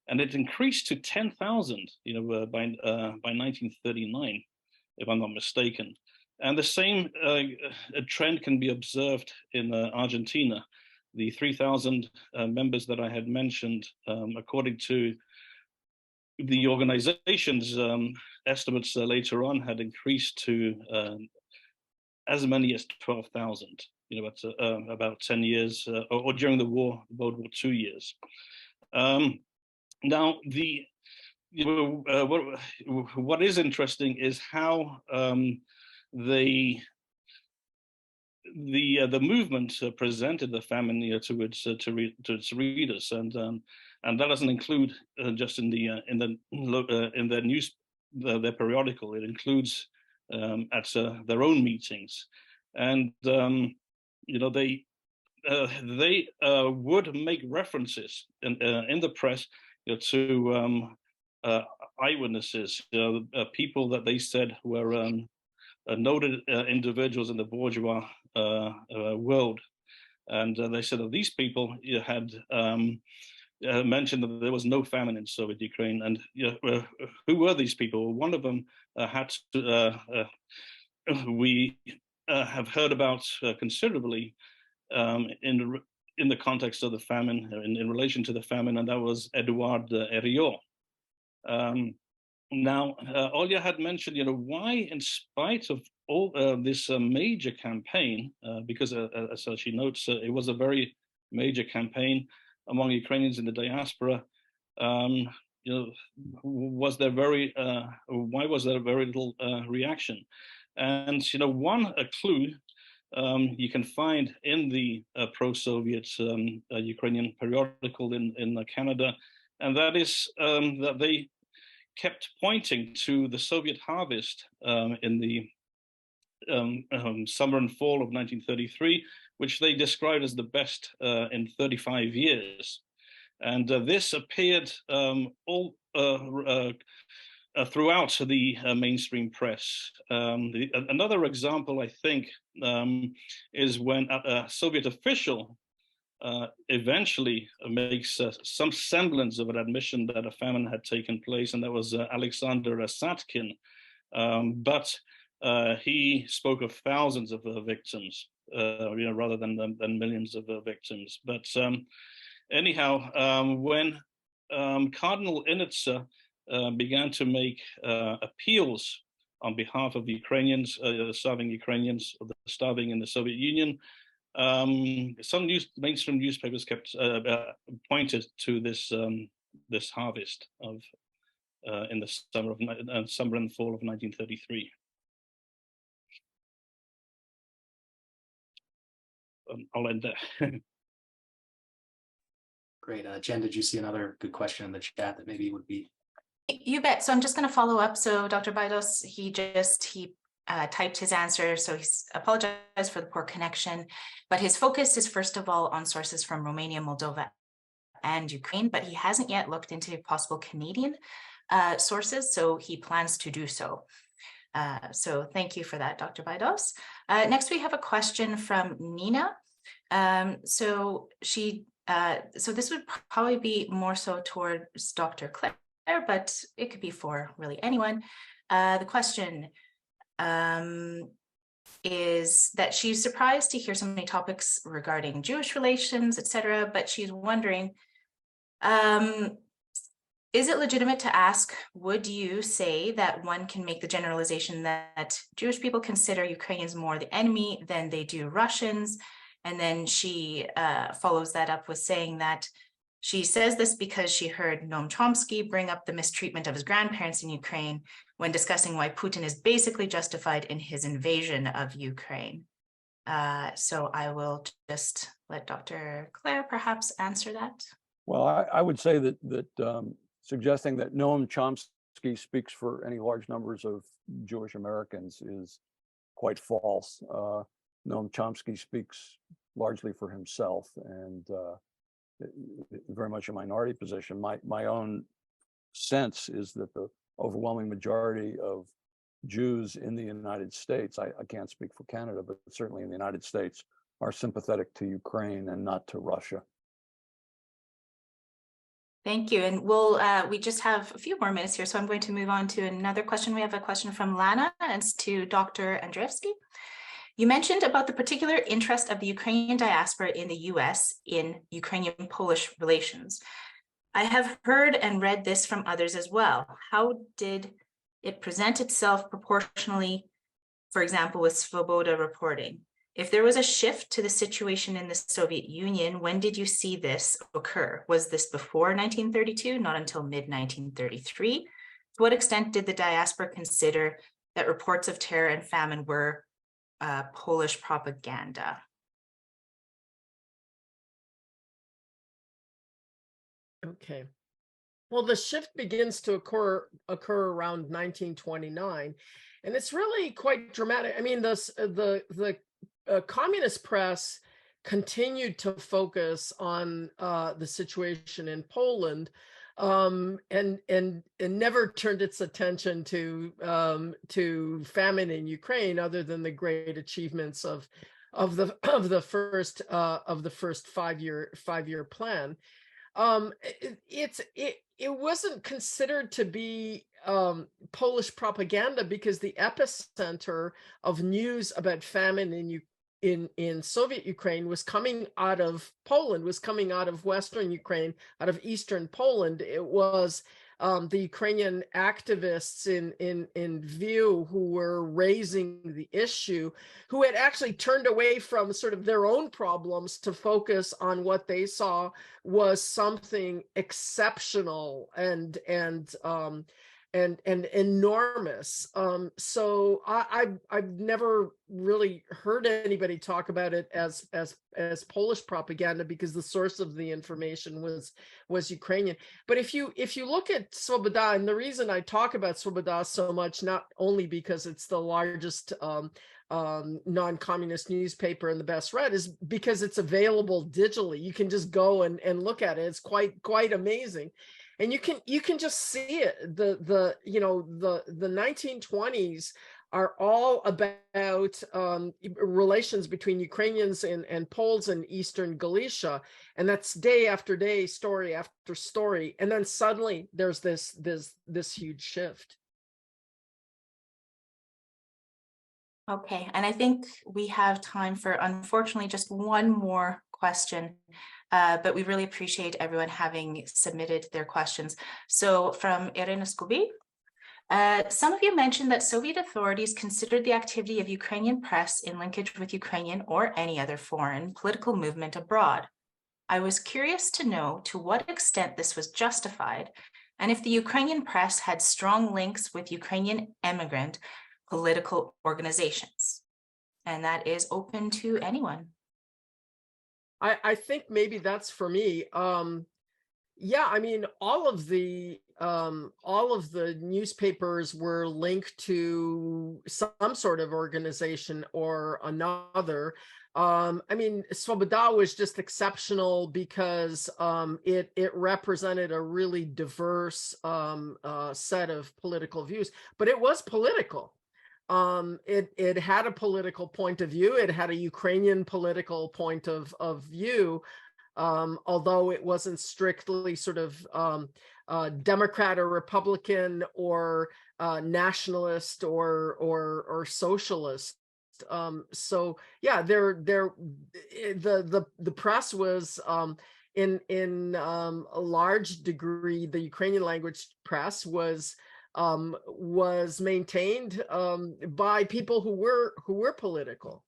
and it increased to 10,000, by 1939, if I'm not mistaken. And the same trend can be observed in Argentina. The 3,000 members that I had mentioned, according to the organization's estimates later on, had increased to as many as 12,000, about 10 years, or during the World War II years. Now, what is interesting is how the movement presented the famine to its readers, and that doesn't include just in their their periodical. It includes at their own meetings, and they would make references in the press to eyewitnesses, people that they said were noted individuals in the bourgeois world, and they said that these people had mentioned that there was no famine in Soviet Ukraine. And who were these people? One of them had to, we have heard about considerably in the context of the famine, in relation to the famine, and that was Edouard Herriot. Now, Olga had mentioned, why, in spite of all this major campaign, because as she notes, it was a very major campaign among Ukrainians in the diaspora. Was there why was there very little reaction? And one clue you can find in the pro-Soviet Ukrainian periodical in Canada, and that is that they kept pointing to the Soviet harvest in the summer and fall of 1933, which they described as the best in 35 years. And this appeared all throughout the mainstream press. Another example, I think, is when a Soviet official eventually makes some semblance of an admission that a famine had taken place, and that was Alexander Satkin. But he spoke of thousands of victims, rather than millions of victims. But anyhow, when Cardinal Initsa began to make appeals on behalf of the Ukrainians, starving Ukrainians, or the starving in the Soviet Union, some mainstream newspapers kept pointed to this this harvest of in the summer and fall of 1933. I'll end there. Great. Jen, did you see another good question in the chat that maybe would be? You bet. So I'm just going to follow up. So Dr. Baidos, he typed his answer, so he's apologized for the poor connection, but his focus is first of all on sources from Romania, Moldova, and Ukraine, but he hasn't yet looked into possible Canadian sources, so he plans to do so. So thank you for that, Dr. Baidos. Next, we have a question from Nina. So this would probably be more so towards Dr. Klehr, but it could be for really anyone. The question is that she's surprised to hear so many topics regarding Jewish relations, etc., but she's wondering, is it legitimate to ask, would you say that one can make the generalization that Jewish people consider Ukrainians more the enemy than they do Russians? And then she follows that up with saying that she says this because she heard Noam Chomsky bring up the mistreatment of his grandparents in Ukraine when discussing why Putin is basically justified in his invasion of Ukraine. So I will just let Dr. Klehr perhaps answer that. Well, I would say that suggesting that Noam Chomsky speaks for any large numbers of Jewish Americans is quite false. Noam Chomsky speaks largely for himself and very much a minority position. My own sense is that the overwhelming majority of Jews in the United States, I can't speak for Canada, but certainly in the United States, are sympathetic to Ukraine and not to Russia. Thank you. And we just have a few more minutes here, so I'm going to move on to another question. We have a question from Lana, and it's to Dr. Andriewsky. You mentioned about the particular interest of the Ukrainian diaspora in the US in Ukrainian-Polish relations. I have heard and read this from others as well. How did it present itself proportionally, for example, with Svoboda reporting? If there was a shift to the situation in the Soviet Union, when did you see this occur? Was this before 1932, not until mid-1933? To what extent did the diaspora consider that reports of terror and famine were Polish propaganda? Okay. Well, the shift begins to occur around 1929, and it's really quite dramatic. I mean, the communist press continued to focus on the situation in Poland, and never turned its attention to famine in Ukraine, other than the great achievements of the first five-year plan. It wasn't considered to be Polish propaganda, because the epicenter of news about famine in Soviet Ukraine was coming out of Poland, was coming out of Western Ukraine, out of Eastern Poland. It was the Ukrainian activists in view who were raising the issue, who had actually turned away from sort of their own problems to focus on what they saw was something exceptional and enormous. So I've never really heard anybody talk about it as Polish propaganda, because the source of the information was Ukrainian. But if you look at Svoboda, and the reason I talk about Svoboda so much, not only because it's the largest non-communist newspaper and the best read, is because it's available digitally. You can just go and look at it. It's quite amazing. And you can just see it. The 1920s are all about relations between Ukrainians and Poles in Eastern Galicia, and that's day after day, story after story, and then suddenly there's this huge shift. Okay, and I think we have time for, unfortunately, just one more question. But we really appreciate everyone having submitted their questions. So from Irina Skubi, some of you mentioned that Soviet authorities considered the activity of Ukrainian press in linkage with Ukrainian or any other foreign political movement abroad. I was curious to know to what extent this was justified, and if the Ukrainian press had strong links with Ukrainian emigrant political organizations. And that is open to anyone. I think maybe that's for me. Yeah, I mean, all of the newspapers were linked to some sort of organization or another. I mean, Svoboda was just exceptional because it represented a really diverse set of political views, but it was political. It had a political point of view. It had a Ukrainian political point of view, although it wasn't strictly sort of Democrat or Republican or nationalist or socialist. So yeah, the press was in a large degree, the Ukrainian language press was maintained by people who were political.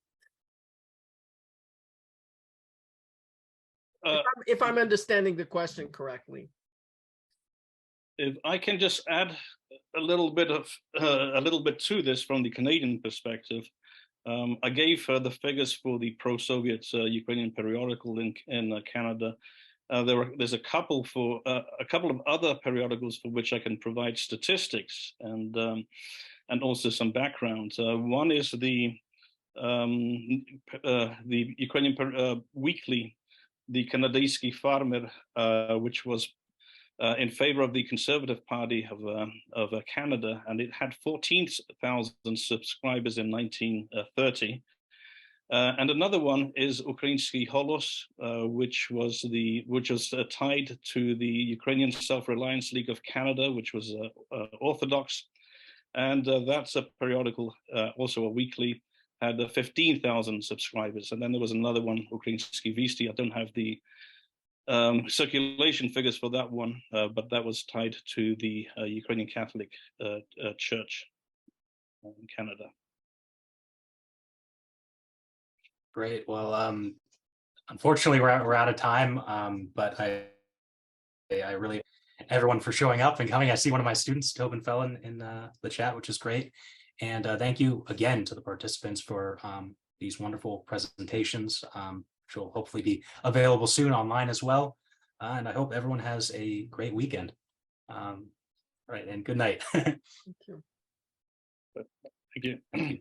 If I'm understanding the question correctly. If I can just add a little bit to this from the Canadian perspective, I gave the figures for the pro-Soviet Ukrainian periodical in Canada. There's a couple of other periodicals for which I can provide statistics and also some background. One is the the Ukrainian weekly, the Kanadyjski Farmer, which was in favor of the Conservative Party of Canada, and it had 14,000 subscribers in 1930. And another one is Ukrainsky Holos, which was tied to the Ukrainian Self-Reliance League of Canada, which was Orthodox, and that's a periodical, also a weekly, had 15,000 subscribers. And then there was another one, Ukrainsky Visti. I don't have the circulation figures for that one, but that was tied to the Ukrainian Catholic Church in Canada. Great. Well, unfortunately, we're out of time, but I really everyone for showing up and coming. I see one of my students, Tobin Fellon, in the chat, which is great. And thank you again to the participants for these wonderful presentations, which will hopefully be available soon online as well. And I hope everyone has a great weekend. Right, and good night. Thank you. Thank you. Thank you.